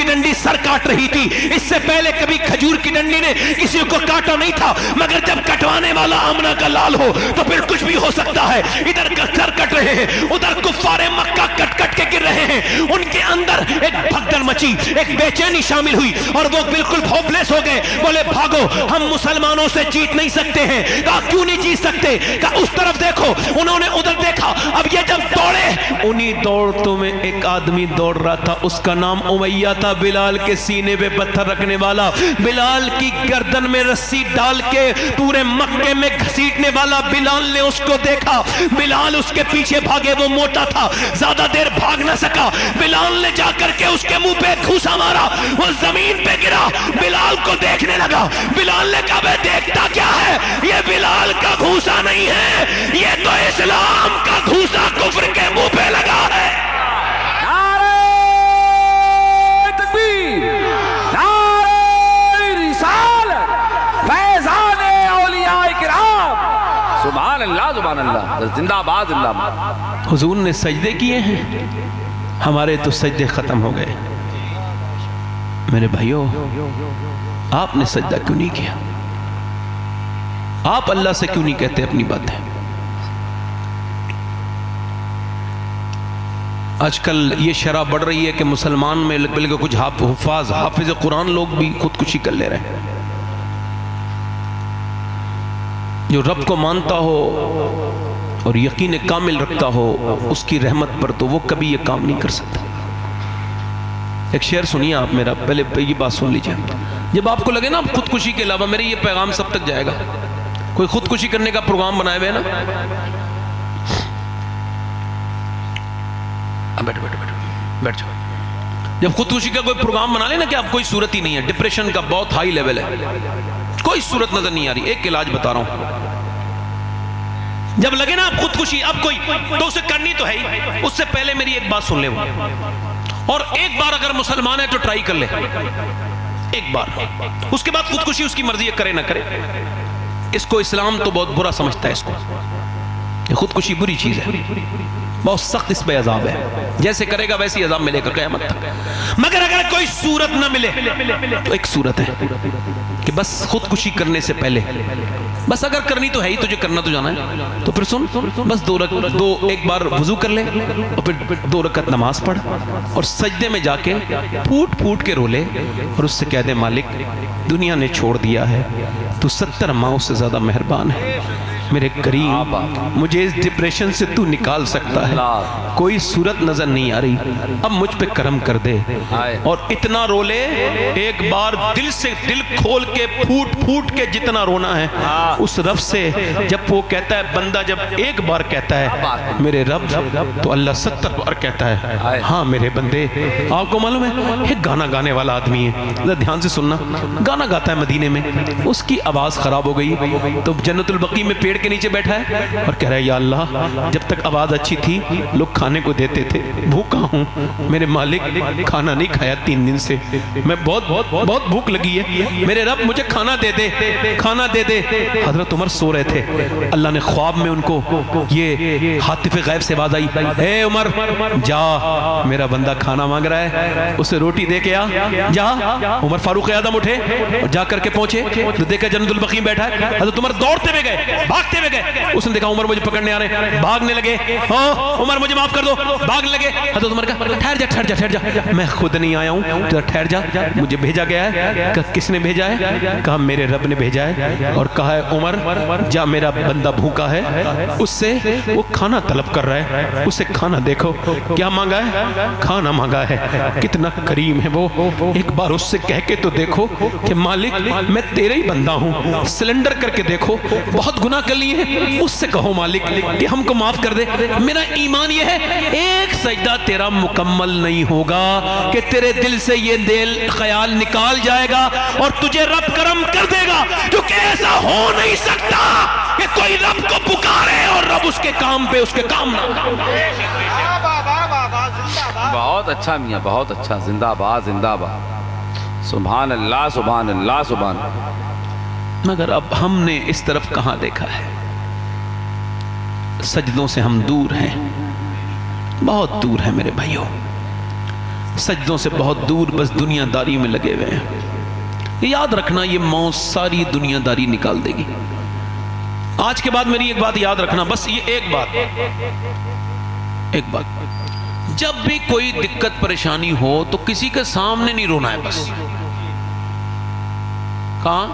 डंडी सर काट रही थी। इससे पहले कभी खजूर की डंडी ने किसी को काटा नहीं था, मगर जब कटवाने वाला आमना का लाल हो तो फिर कुछ भी हो सकता है। इधर सर कट रहे हैं, उधर कुफ्फारे मक्का कट कट के गिर रहे हैं। उनके अंदर एक भगदड़ मची, एक बेचैनी शामिल हुई और वो बिल्कुल होपलेस हो गए। बोले भागो, हम मुसलमानों से जीत नहीं सकते हैं। कहा क्यों नहीं जीत सकते? कहा उस तरफ देखो। उन्होंने उधर देखा। अब ये जब दौड़े, उन्हीं दौड़तों में एक आदमी दौड़ रहा था, उसका नाम उमैया था, बिलाल के सीने पे पत्थर रखने वाला, बिलाल की गर्दन में रस्सी डाल के पूरे मक्के में घसीटने वाला। बिलाल ने उसको देखा, बिलाल उसके पीछे भागे। वो मोटा था, ज्यादा देर भाग ना सका। बिलाल ने जाकर के उसके मुंह पे घूसा मारा, वो जमीन पे गिरा। बिलाल को देखने लगा। बिलाल ने कहा मैं देखता क्या है? ये बिलाल का घूसा नहीं है, ये तो इस्लाम का घूसा कुफ्र के मुंह पे लगा है। नारे तकबीर, नारे रिसालत, फैज़ाने औलियाए किराम। सुभान अल्लाह, सुभान अल्लाह, जिंदाबाद जिंदाबाद। हुजूर ने सजदे किए हैं, हमारे तो सजदे खत्म हो गए। मेरे भाइयों, आपने सजदा क्यों नहीं किया? आप अल्लाह से क्यों नहीं कहते अपनी बातें? आजकल ये शराब बढ़ रही है कि मुसलमान में बल्कि कुछ हाफिज कुरान लोग भी खुदकुशी कर ले रहे हैं। जो रब को मानता हो और यकीन कामिल रखता हो उसकी रहमत पर, तो वो कभी ये काम नहीं कर सकता। एक शेर सुनिए आप मेरा, पहले ये बात सुन लीजिए। जब आपको लगे ना खुदकुशी के अलावा, मेरे ये पैगाम सब तक जाएगा, कोई खुदकुशी करने का प्रोग्राम बनाए हुए ना, बैठो बैठो बैठो बैठ जाओ। जब खुदकुशी का कोई प्रोग्राम बना ले ना कि अब कोई सूरत ही नहीं है, डिप्रेशन का बहुत हाई लेवल है, कोई सूरत नजर नहीं आ रही। एक इलाज बता रहा हूं। जब लगे ना आप खुदकुशी अब कोई तो उसे करनी तो है ही, उससे पहले मेरी एक बात सुन ले वो, और एक बार अगर मुसलमान है तो ट्राई कर ले एक बार। उसके बाद खुदकुशी उसकी मर्जी है, करे ना करे। इसको इस्लाम तो बहुत बुरा समझता है, इसको खुदकुशी बुरी चीज है, बहुत सख्त इस पे अजाब है। जैसे करेगा वैसे ही अजाब मिलेगा क़यामत तक। मगर अगर कोई सूरत ना मिले तो एक सूरत है कि बस खुदकुशी करने से पहले, बस अगर करनी तो है ही, तुझे करना तो जाना है, तो फिर सुन, बस एक बार वुजू कर ले और फिर 2 रकअत नमाज पढ़ और सजदे में जाके फूट फूट के रो ले और उससे कह दे मालिक दुनिया ने छोड़ दिया है, तू 70 माओं से ज्यादा मेहरबान है, मेरे करीम मुझे इस डिप्रेशन से तू निकाल सकता है, कोई सूरत नजर नहीं आ रही, अब मुझ पे करम कर दे। और इतना रो ले एक बार, दिल से दिल खोल के फूट फूट के जितना रोना है उस रब से। जब वो कहता है बंदा, जब एक बार कहता है मेरे रब, तो अल्लाह 70 बार कहता है हाँ मेरे बंदे। आपको मालूम है एक गाना गाने वाला आदमी है, ध्यान से सुनना, गाना गाता है मदीने में, उसकी आवाज खराब हो गई तो जन्नतुल बकी में पेड़ के नीचे बैठा है और कह रहा है या अल्लाह, जब तक आवाज अच्छी थी लोग खाने को देते थे, भूखा हूँ मेरे मालिक, खाना नहीं खाया 3 दिन से, मैं बहुत भूख लगी है, मेरे रब मुझे खाना दे दे, खाना दे दे। हजरत उमर सो रहे थे, अल्लाह ने ख्वाब में उनको ये हातिफ गैब से आवाज आई, ए उमर जा, मेरा बंदा खाना मांग रहा है, उसे रोटी दे के आ, जा। उमर फारूक आजम उठे और जा करके पहुंचे तो देखा जन्नतुल बकी बैठा है। हजरत उमर दौड़ते हुए गए, भागते हुए गए, उसने देखा उमर मुझे पकड़ने आ रहे हैं, भागने लगे, हो उमर मुझे माफ कर दो, भागने लगे। हजरत उमर का ठहर जा ठहर जा ठहर जा, मैं खुद नहीं आया हूं, तो ठहर जा, मुझे भेजा गया है। किसने भेजा है? कहा मेरे रब ने भेजा है और कहा है उमर जा, मेरा बंदा भूखा है, उससे वो खाना तलब कर रहा है, उसे खाना देखो। क्या मांगा है? खाना मांगा है। कितना करीम है वो, एक बार उससे कह के तो देखो कि मालिक मैं तेरा ही बंदा हूँ, सिलेंडर करके देखो, बहुत गुनाह कर लिए हैं, उससे कहो मालिक कि हमको माफ कर दे। मेरा ईमान ये है एक सजदा तेरा मुकम्मल नहीं होगा कि तेरे दिल से ये दिल ख्याल निकाल जाएगा और तुझे रब करम कर देगा, क्योंकि ऐसा हो नहीं सकता कि कोई रब को पुकारे और रब उसके काम पे उसके काम ना। बहुत अच्छा मियाँ, बहुत अच्छा, जिंदाबाद जिंदाबाद, सुभान अल्लाह सुभान अल्लाह सुभान। मगर अब हमने इस तरफ कहां देखा है? सजदों से हम दूर हैं, बहुत दूर है मेरे भाइयों, सजदों से बहुत दूर, बस दुनियादारी में लगे हुए हैं। याद रखना ये मौत सारी दुनियादारी निकाल देगी। आज के बाद मेरी एक बात याद रखना, बस ये एक बात, जब भी कोई दिक्कत परेशानी हो तो किसी के सामने नहीं रोना है। बस कहां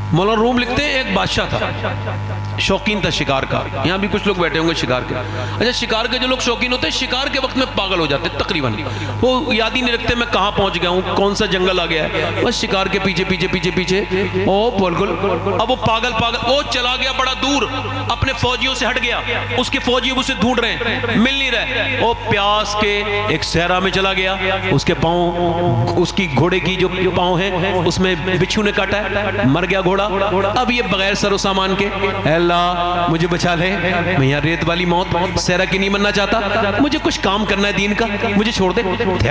मौलाना रूम लिखते हैं, एक बादशाह था, शौकीन था शिकार का। यहाँ भी कुछ लोग बैठे होंगे शिकार के। अच्छा, शिकार के जो लोग शौकीन होते हैं शिकार के वक्त में पागल हो जाते हैं तकरीबन, वो याद ही नहीं रखते मैं कहाँ पहुंच गया हूँ, कौन सा जंगल आ गया है, बस शिकार के पीछे पीछे पीछे पीछे ओ बिल्कुल। अब वो पागल वो चला गया बड़ा दूर, अपने फौजियों से हट गया, उसके फौजी उसे ढूंढ रहे हैं, मिल नहीं रहे। वो प्यास के एक सहरा में चला गया, उसके पाँव, उसकी घोड़े की जो पाँव है उसमें बिच्छू ने काटा है, मर गया घोड़ा। अब ये बगैर सरो सामान के, अल्लाह मुझे बचा ले, मैं यहाँ रेत वाली मौत सहरा की नहीं मरना चाहता, मुझे कुछ काम करना है दीन का, मुझे छोड़ दे।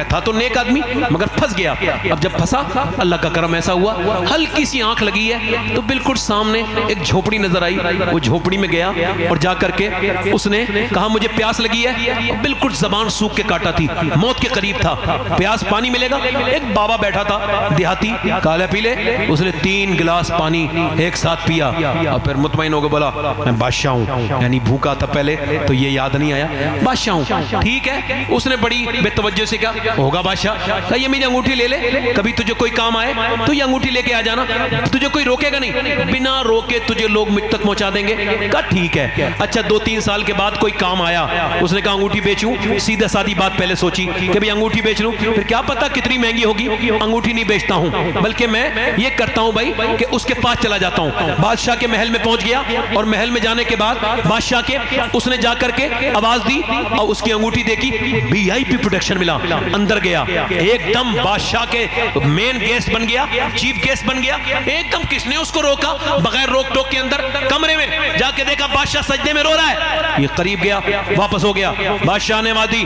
था तो नेक आदमी मगर फंस गया। अब जब फंसा अल्लाह का करम ऐसा हुआ, हल्की सी आंख लगी है तो बिल्कुल सामने एक झोपड़ी नजर आई, वो झोपड़ी में गया और जाकर के उसने कहा मुझे प्यास लगी है, बिल्कुल जबान सूख के काटा थी, मौत के करीब था, प्यास पानी मिलेगा। एक बाबा बैठा था देहाती, काला पी ले, उसने 3 गिलास पानी एक साथ पिया और फिर मुतमईन होकर बोला मैं बादशाह हूं, यानी भूखा था पहले तो ये याद नहीं आया, बादशाह हूं। ठीक है, उसने बड़ी बेतवज्जो से कहा होगा बादशाह, ये मेरी अंगूठी ले ले, कभी तुझे कोई काम आए तो ये अंगूठी लेके आ जाना, तुझे कोई रोकेगा नहीं, बिना रोके तुझे लोग मुझ तक पहुंचा देंगे। कहा ठीक है। अच्छा 2-3 साल के बाद कोई काम आया, उसने कहा अंगूठी बेचूं, सीधा सादी बात पहले सोची कि भाई अंगूठी बेच लूं, फिर क्या पता कितनी महंगी होगी, अंगूठी नहीं बेचता हूं, बल्कि मैं ये करता हूं भाई कि उसके पास चला जाता हूं। बादशाह के महल में पहुंच गया और महल में जाने के बाद बादशाह के उसने जाकर के आवाज दी और उसकी अंगूठी देखी, वीआईपी प्रोटेक्शन मिला, अंदर गया, एकदम बादशाह के मेन गेस्ट बन गया, चीफ गेस्ट बन गया, एकदम किसने उसको रोका, बगैर रोक टोक के अंदर कमरे में जाके देखा बादशाह सजदे में रो रहा है, ये करीब गया, वापस हो गया। बादशाह ने आवाज दी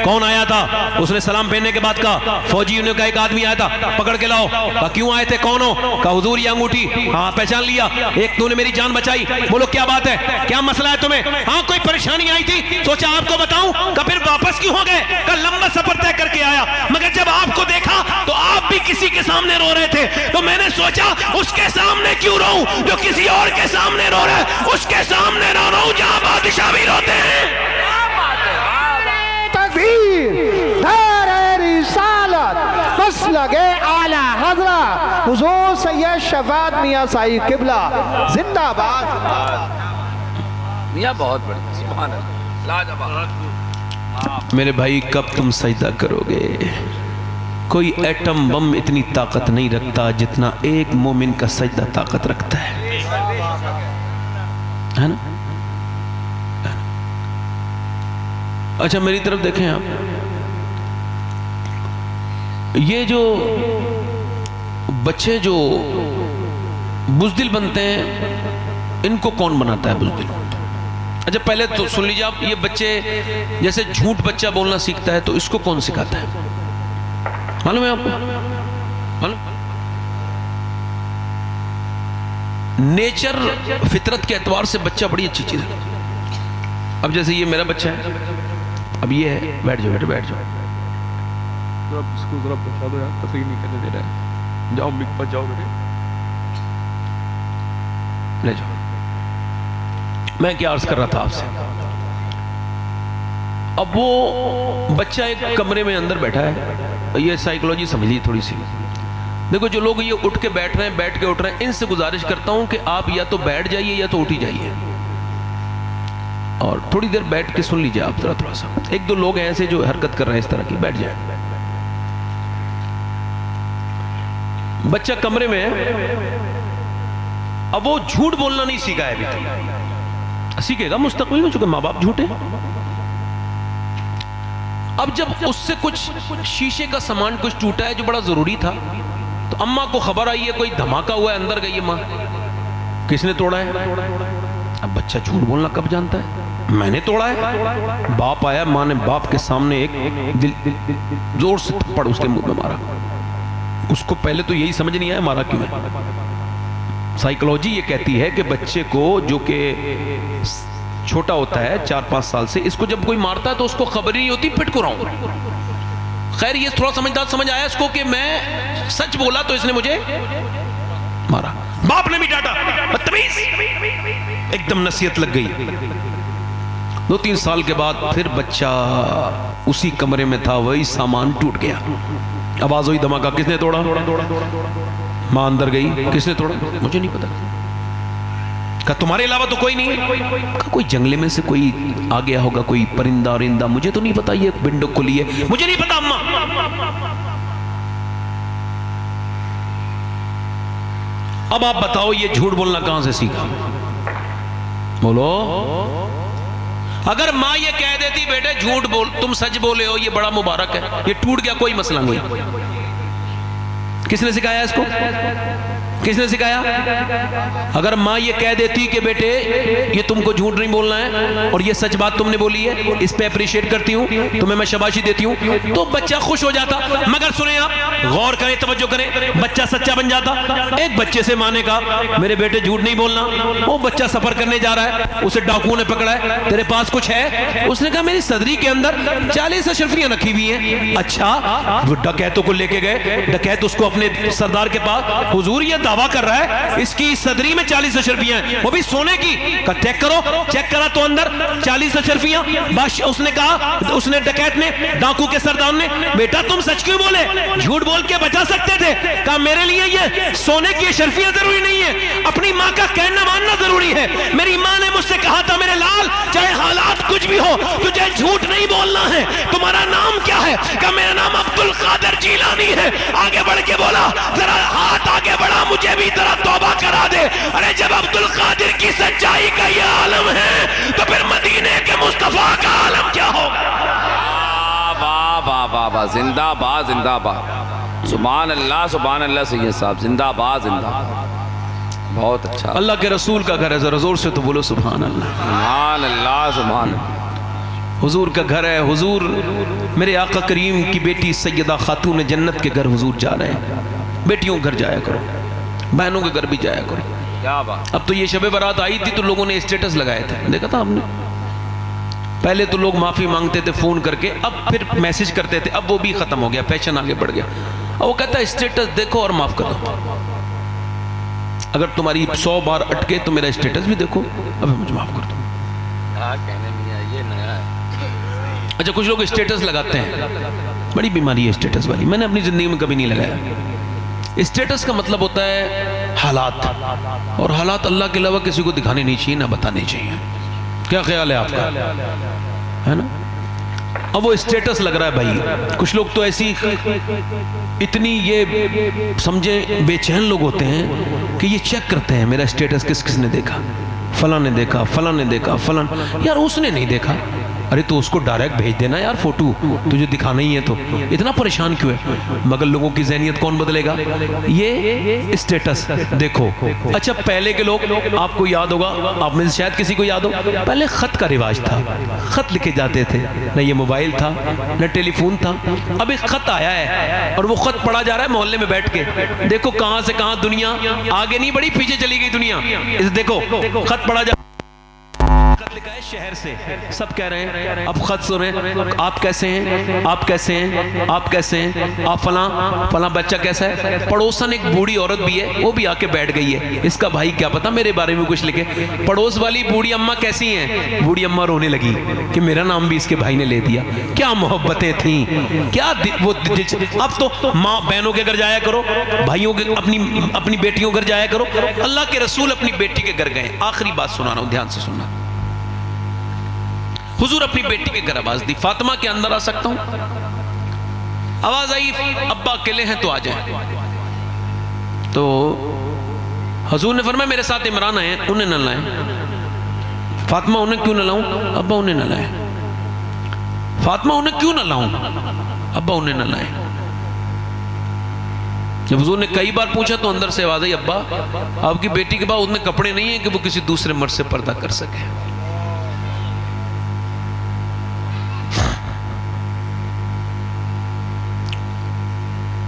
कौन आया था, उसने सलाम पहनने के बाद कहा फौजी ने कहा एक आदमी आया था, पकड़ के लाओ। कहा क्यों आए थे, कौन हो, कहा हुजूर ये अंगूठी। हाँ पहचान लिया, एक तूने मेरी जान बचाई, बोलो क्या बात है, क्या मसला है तुम्हें, हाँ कोई परेशानी आई थी, सोचा आपको बताऊं, का फिर वापस क्यों हो गए, का लंबा सफर तय करके आया, मगर जब आपको देखा तो आप भी किसी के सामने रो रहे थे, तो मैंने सोचा उसके सामने क्यों रोऊं जो किसी और के सामने रो रहा है, उसके सामने ना रोऊं जहां बादशाह भी रोते हैं। लगे आला हजरा हुजूर सैयद शफात मियां साहिब किबला जिंदाबाद। मियां बहुत बढ़िया, सुभान अल्लाह, लाजवाब। मेरे भाई कब तुम सजदा करोगे? कोई एटम बम इतनी ताकत नहीं रखता जितना एक मोमिन का सजदा ताकत रखता है ना? अच्छा मेरी तरफ देखें आप, ये जो बच्चे जो बुज़दिल बनते हैं, इनको कौन बनाता है बुज़दिल? अच्छा पहले तो सुन लीजिए आप, ये बच्चे जैसे झूठ बच्चा बोलना सीखता है तो इसको कौन सिखाता है मालूम है आपको? मालूम? नेचर फितरत के एतवार से बच्चा बड़ी अच्छी चीज है। अब जैसे ये मेरा बच्चा है, अब ये है, बैठ जाओ बेटे बैठ जाओ, इसको जरा पहुंचा दो यार, तस्वीर नहीं करने दे रहा है, जाओ मिक पर जाओ बेटे, ले जाओ। मैं क्या अर्ज कर रहा था आपसे, अब वो बच्चा एक कमरे में अंदर बैठा है, ये साइकोलॉजी समझ ली थोड़ी सी। देखो जो लोग ये उठ के बैठ रहे हैं, बैठ के उठ रहे हैं, इनसे गुजारिश करता हूं कि आप या तो बैठ जाइए या तो उठ ही जाइए और थोड़ी देर बैठ के सुन लीजिए आप जरा थोड़ा सा। एक दो लोग हैं ऐसे जो हरकत कर रहे हैं इस तरह की, बैठ जाए। बच्चा कमरे में है, अब वो झूठ बोलना नहीं सीखा है अभी तक, सीखेगा मुस्तकबिल में, चूंकि माँ बाप झूठे। अब जब उससे कुछ शीशे का सामान कुछ टूटा है जो बड़ा जरूरी था, तो अम्मा को खबर आई है कोई धमाका हुआ है, अंदर गई है माँ, किसने तोड़ा है? अब बच्चा झूठ बोलना कब जानता है? मैंने तोड़ा है। बाप आया, माँ ने बाप के सामने एक जोर से थप्पड़ उसके मुंह में मारा। उसको पहले तो यही समझ नहीं आया मारा क्यों है। साइकोलॉजी ये कहती है कि बच्चे को जो कि छोटा होता है 4-5 साल से, इसको जब कोई मारता है तो उसको खबर ही नहीं होती पिट को रहा हूं। खैर ये थोड़ा समझदार समझ आया इसको कि मैं सच बोला तो इसने मुझे मारा। बाप ने भी डांटा, बदतमीज, एकदम नसीहत लग गई। 2-3 साल के बाद फिर बच्चा उसी कमरे में था, वही सामान टूट गया, आवाज हुई धमाका, किसने तोड़ा? मां अंदर गई, किसने तोड़ा? मुझे नहीं पता। कहा तुम्हारे अलावा तो कोई नहीं है? कहा कोई जंगले में से कोई आ गया होगा, कोई परिंदा अरिंदा, मुझे तो नहीं पता, ये विंडो खुली है, मुझे नहीं पता अम्मा। अब आप बताओ ये झूठ बोलना कहां से सीखा? बोलो। अगर मां ये कह देती बेटे झूठ बोल, तुम सच बोले हो, ये बड़ा मुबारक है, ये टूट गया, कोई मसला नहीं। किसने सिखाया इसको? किसने सिखाया? अगर माँ ये कह देती कि बेटे ये तुमको झूठ नहीं बोलना है और ये सच बात तुमने बोली है, इस पे अप्रिशिएट करती हूँ, तुम्हें मैं शाबाशी देती हूँ, तो बच्चा खुश हो जाता। मगर सुने आप, गौर करें, तवज्जो करें, बच्चा सच्चा बन जाता। एक बच्चे से माँ ने कहा मेरे बेटे झूठ नहीं बोलना, वो बच्चा सफर करने जा रहा है, उसे डाकुओं ने पकड़ा है, तेरे पास कुछ है? उसने कहा मेरी सदरी के अंदर 40 अशरफियां रखी हुई हैं। अच्छा, डकैतों को लेके गए, डकैत उसको अपने सरदार के पास, हुजूर ये दावा कर रहा है इसकी सदरी में 40 अशरफियां हैं, वो भी सोने की। चेक करो, चेक करा तो अंदर 40 अशरफियां। उसने कहा, उसने डकैत ने, डाकू के सरदार ने, बेटा तुम सच क्यों बोले, झूठ बोल के बचा सकते थे। कहा मेरे लिए ये सोने की अशरफियां जरूरी नहीं है, अपनी माँ का कहना मानना जरूरी है। मेरी माँ ने मुझसे कहा था मेरे लाल, चाहे हालात कुछ भी हो तुझे झूठ नहीं बोलना है। तुम्हारा नाम क्या है? कहा मेरा नाम अब्दुल कादिर जीलानी है। आगे बढ़ के बोला, जरा हाथ आगे बढ़ा, मुझे भी जरा तौबा करा दे। अरे जब अब्दुल कादिर की सच्चाई का ये आलम है तो फिर मदीने के मुस्तफा का आलम क्या होगा? वाह वाह वाह वाह, जिंदाबाद जिंदाबाद, सुभान अल्लाह सैयद साहब, जिंदाबाद जिंदाबाद, बहुत अच्छा। अल्लाह के रसूल का घर है, जरा जोर से तो बोलो सुभान अल्लाह। सुभान अल्लाह सुभान। हुजूर का घर है, हुजूर मेरे आका करीम की बेटी सैयदा खातून जन्नत के घर हुजूर जा रहे हैं। बेटियों के घर जाया करो, बहनों के घर भी जाया करो। क्या बात। अब तो ये शबे बारात आई थी तो लोगों ने स्टेटस लगाए थे, देखा था हमने। पहले तो लोग माफी मांगते थे फोन करके, अब फिर मैसेज करते थे, अब वो भी खत्म हो गया, फैशन आगे बढ़ गया। अब वो कहता है स्टेटस देखो और माफ कर दो। अगर तुम्हारी 100 बार अटके तो मेरा स्टेटस भी देखो, अब मुझे माफ कर दो। कहने में ये नया है। अच्छा, कुछ लोग स्टेटस लगाते हैं, बड़ी बीमारी है स्टेटस वाली, मैंने अपनी जिंदगी में कभी नहीं लगाया। स्टेटस का मतलब होता है हालात, और हालात अल्लाह के अलावा किसी को दिखाने नहीं चाहिए, ना बताने चाहिए। क्या ख्याल है आपका? है ना? अब वो स्टेटस लग रहा है भाई। कुछ लोग तो ऐसी इतनी ये समझे बेचैन लोग होते हैं कि ये चेक करते हैं मेरा स्टेटस किस किसने देखा, फलां ने देखा, फलां ने देखा, फलां। यार उसने नहीं देखा, अरे तो उसको डायरेक्ट भेज देना यार फोटो, तुझे दिखाना ही है तो इतना परेशान क्यों है? मगर लोगों की ज़हनियत कौन बदलेगा? ये स्टेटस देखो। अच्छा पहले के लोग, आपको याद होगा, आप में से शायद किसी को याद हो, पहले खत का रिवाज था, खत लिखे जाते थे, न ये मोबाइल था न टेलीफोन था। अब एक खत आया है और वो खत पढ़ा जा रहा है मोहल्ले में बैठ के। देखो कहां से कहां दुनिया आगे नहीं बढ़ी, पीछे चली गई दुनिया। इस देखो खत पढ़ा जा, खत लिखा है शहर से, सब कह रहे हैं अब खत सुने, आप कैसे हैं, आप कैसे हैं, आप कैसे हैं, आप फला बच्चा कैसा है। पड़ोसन एक बूढ़ी औरत भी है, वो भी आके बैठ गई है, इसका भाई क्या पता मेरे बारे में कुछ लिखे। पड़ोस वाली बूढ़ी अम्मा कैसी हैं, बूढ़ी अम्मा रोने लगी कि मेरा नाम भी इसके भाई ने ले दिया। क्या मोहब्बतें थी, क्या वो। अब तो माँ बहनों के घर जाया करो, भाइयों के अपनी बेटियों के घर जाया करो। अल्लाह के रसूल अपनी बेटी के घर गए। आखिरी बात सुना रहा हूं, ध्यान से सुनना। हुजूर अपनी बेटी के घर आवाज दी, फातिमा के अंदर आ सकता हूं? आवाज आई, अब्बा अकेले हैं तो आ जाए। तो हुजूर ने फरमाया मेरे साथ इमरान आए, उन्हें न लाएं। फातिमा उन्हें क्यों न लाऊं? अब्बा उन्हें न लाएं। फातिमा उन्हें क्यों न लाऊं? अब्बा उन्हें न लाएं। जब हुजूर ने कई बार पूछा तो अंदर से आवाज आई, अब्बा आपकी बेटी के पास उतने कपड़े नहीं है कि वो किसी दूसरे मर्द से पर्दा कर सके।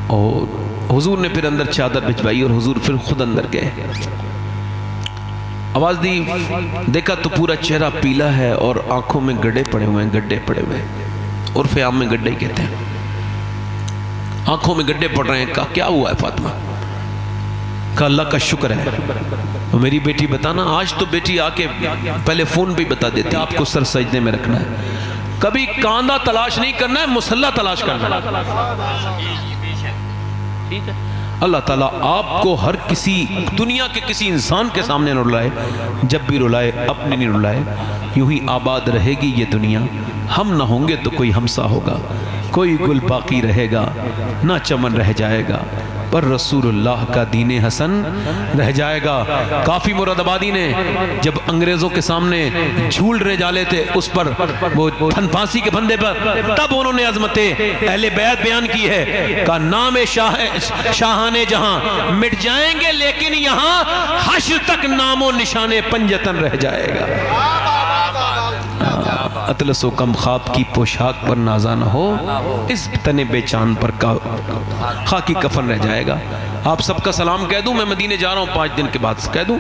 और हुजूर ने फिर अंदर चादर भिजवाई और हुजूर फिर खुद अंदर गए। आवाज दी, देखा तो पूरा चेहरा पीला है और आंखों में गड्ढे पड़े हुए हैं, गड्ढे पड़े हुए हैं। उर्फ़े आम में गड्ढे कहते हैं, आंखों में गड्ढे पड़ रहे हैं। कहा क्या हुआ है फातिमा? कहा अल्लाह का शुक्र है। तो मेरी बेटी बताना, आज तो बेटी आके पहले फोन पे बता देती आपको सर सजदे में रखना है, कभी कांदा तलाश नहीं करना है, मुसल्ला तलाश करना है। ठीक है, अल्लाह ताला आपको हर किसी दुनिया के किसी इंसान के सामने न रुलाए, जब भी रुलाए अपने नहीं रुलाए। यूं ही आबाद रहेगी ये दुनिया, हम ना होंगे तो कोई हमसा होगा, कोई गुल बाकी रहेगा ना चमन रह जाएगा, पर रसूलुल्लाह का दीन हसन रह जाएगा। काफी मुरादाबादी ने जब अंग्रेजों के सामने झूल रहे जाले थे उस पर, वो फांसी के फंदे पर, तब उन्होंने अजमते अहले बैत बयान की है। का नाम शाहाने जहां मिट जाएंगे, लेकिन यहां हश्र तक नामो निशाने पंजतन रह जाएगा। अतलसो कम ख्वाब की पोशाक पर नाजा न हो, इस तने बेचान पर खाकी कफन रह जाएगा। आप सबका सलाम कह दूं, मैं मदीने जा रहा हूं 5 दिन के बाद, कह दूं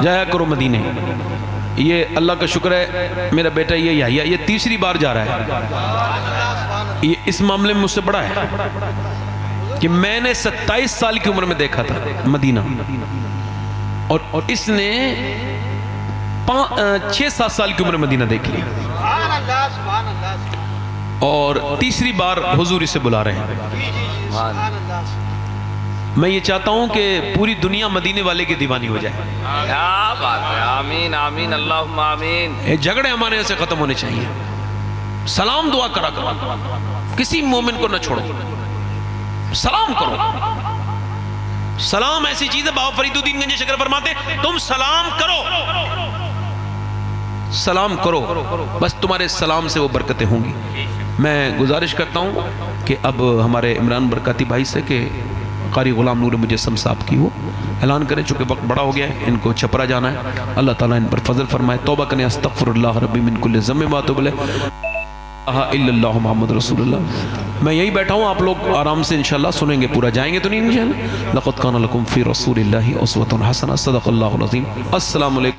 जाया करो मदीने। ये अल्लाह का शुक्र है, मेरा बेटा ये याहिया ये तीसरी बार जा रहा है। ये इस मामले में मुझसे बड़ा है कि मैंने 27 साल की उम्र में देखा था मदीना, और इसने 6-7 साल की उम्र में मदीना देख लिया, और तीसरी बार हुजूर इसे बुला रहे हैं। मैं ये चाहता हूं कि पूरी दुनिया मदीने वाले की दीवानी हो जाए। क्या बात है, आमीन आमीन अल्लाहुम्मा आमीन। ये झगड़े हमारे से खत्म होने चाहिए। सलाम दुआ करा करो, किसी मोमिन को न छोड़ो, सलाम करो। सलाम ऐसी चीज है, बाबा फरीदुद्दीन गंज शकर फरमाते तुम सलाम करो, सलाम करो, बस तुम्हारे सलाम से वो बरकतें होंगी। मैं गुजारिश करता हूँ कि अब हमारे इमरान बरकाती भाई से कि कारी गुलाम नूर मुजस्सम साहब की वो ऐलान करें, चूँकि वक्त बड़ा हो गया है, इनको छपरा जाना है। अल्लाह ताला इन पर फजल फरमाए। तौबा करें, अस्तगफिरुल्लाह रब्बी मिन कुल्लि ज़म्बिन व अतूबु इलैह इल्लल्लाहु मुहम्मद रसूलुल्लाह। मैं यही बैठा हूँ, आप लोग आराम से इंशाल्लाह सुनेंगे, पूरा जाएंगे तो नहीं इंशाल्लाह। लक़द काना लकुम फ़ी रसूलिल्लाहि उस्वतुन हसना। सदक़ल्लाहुल अज़ीम। अस्सलामु अलैकुम।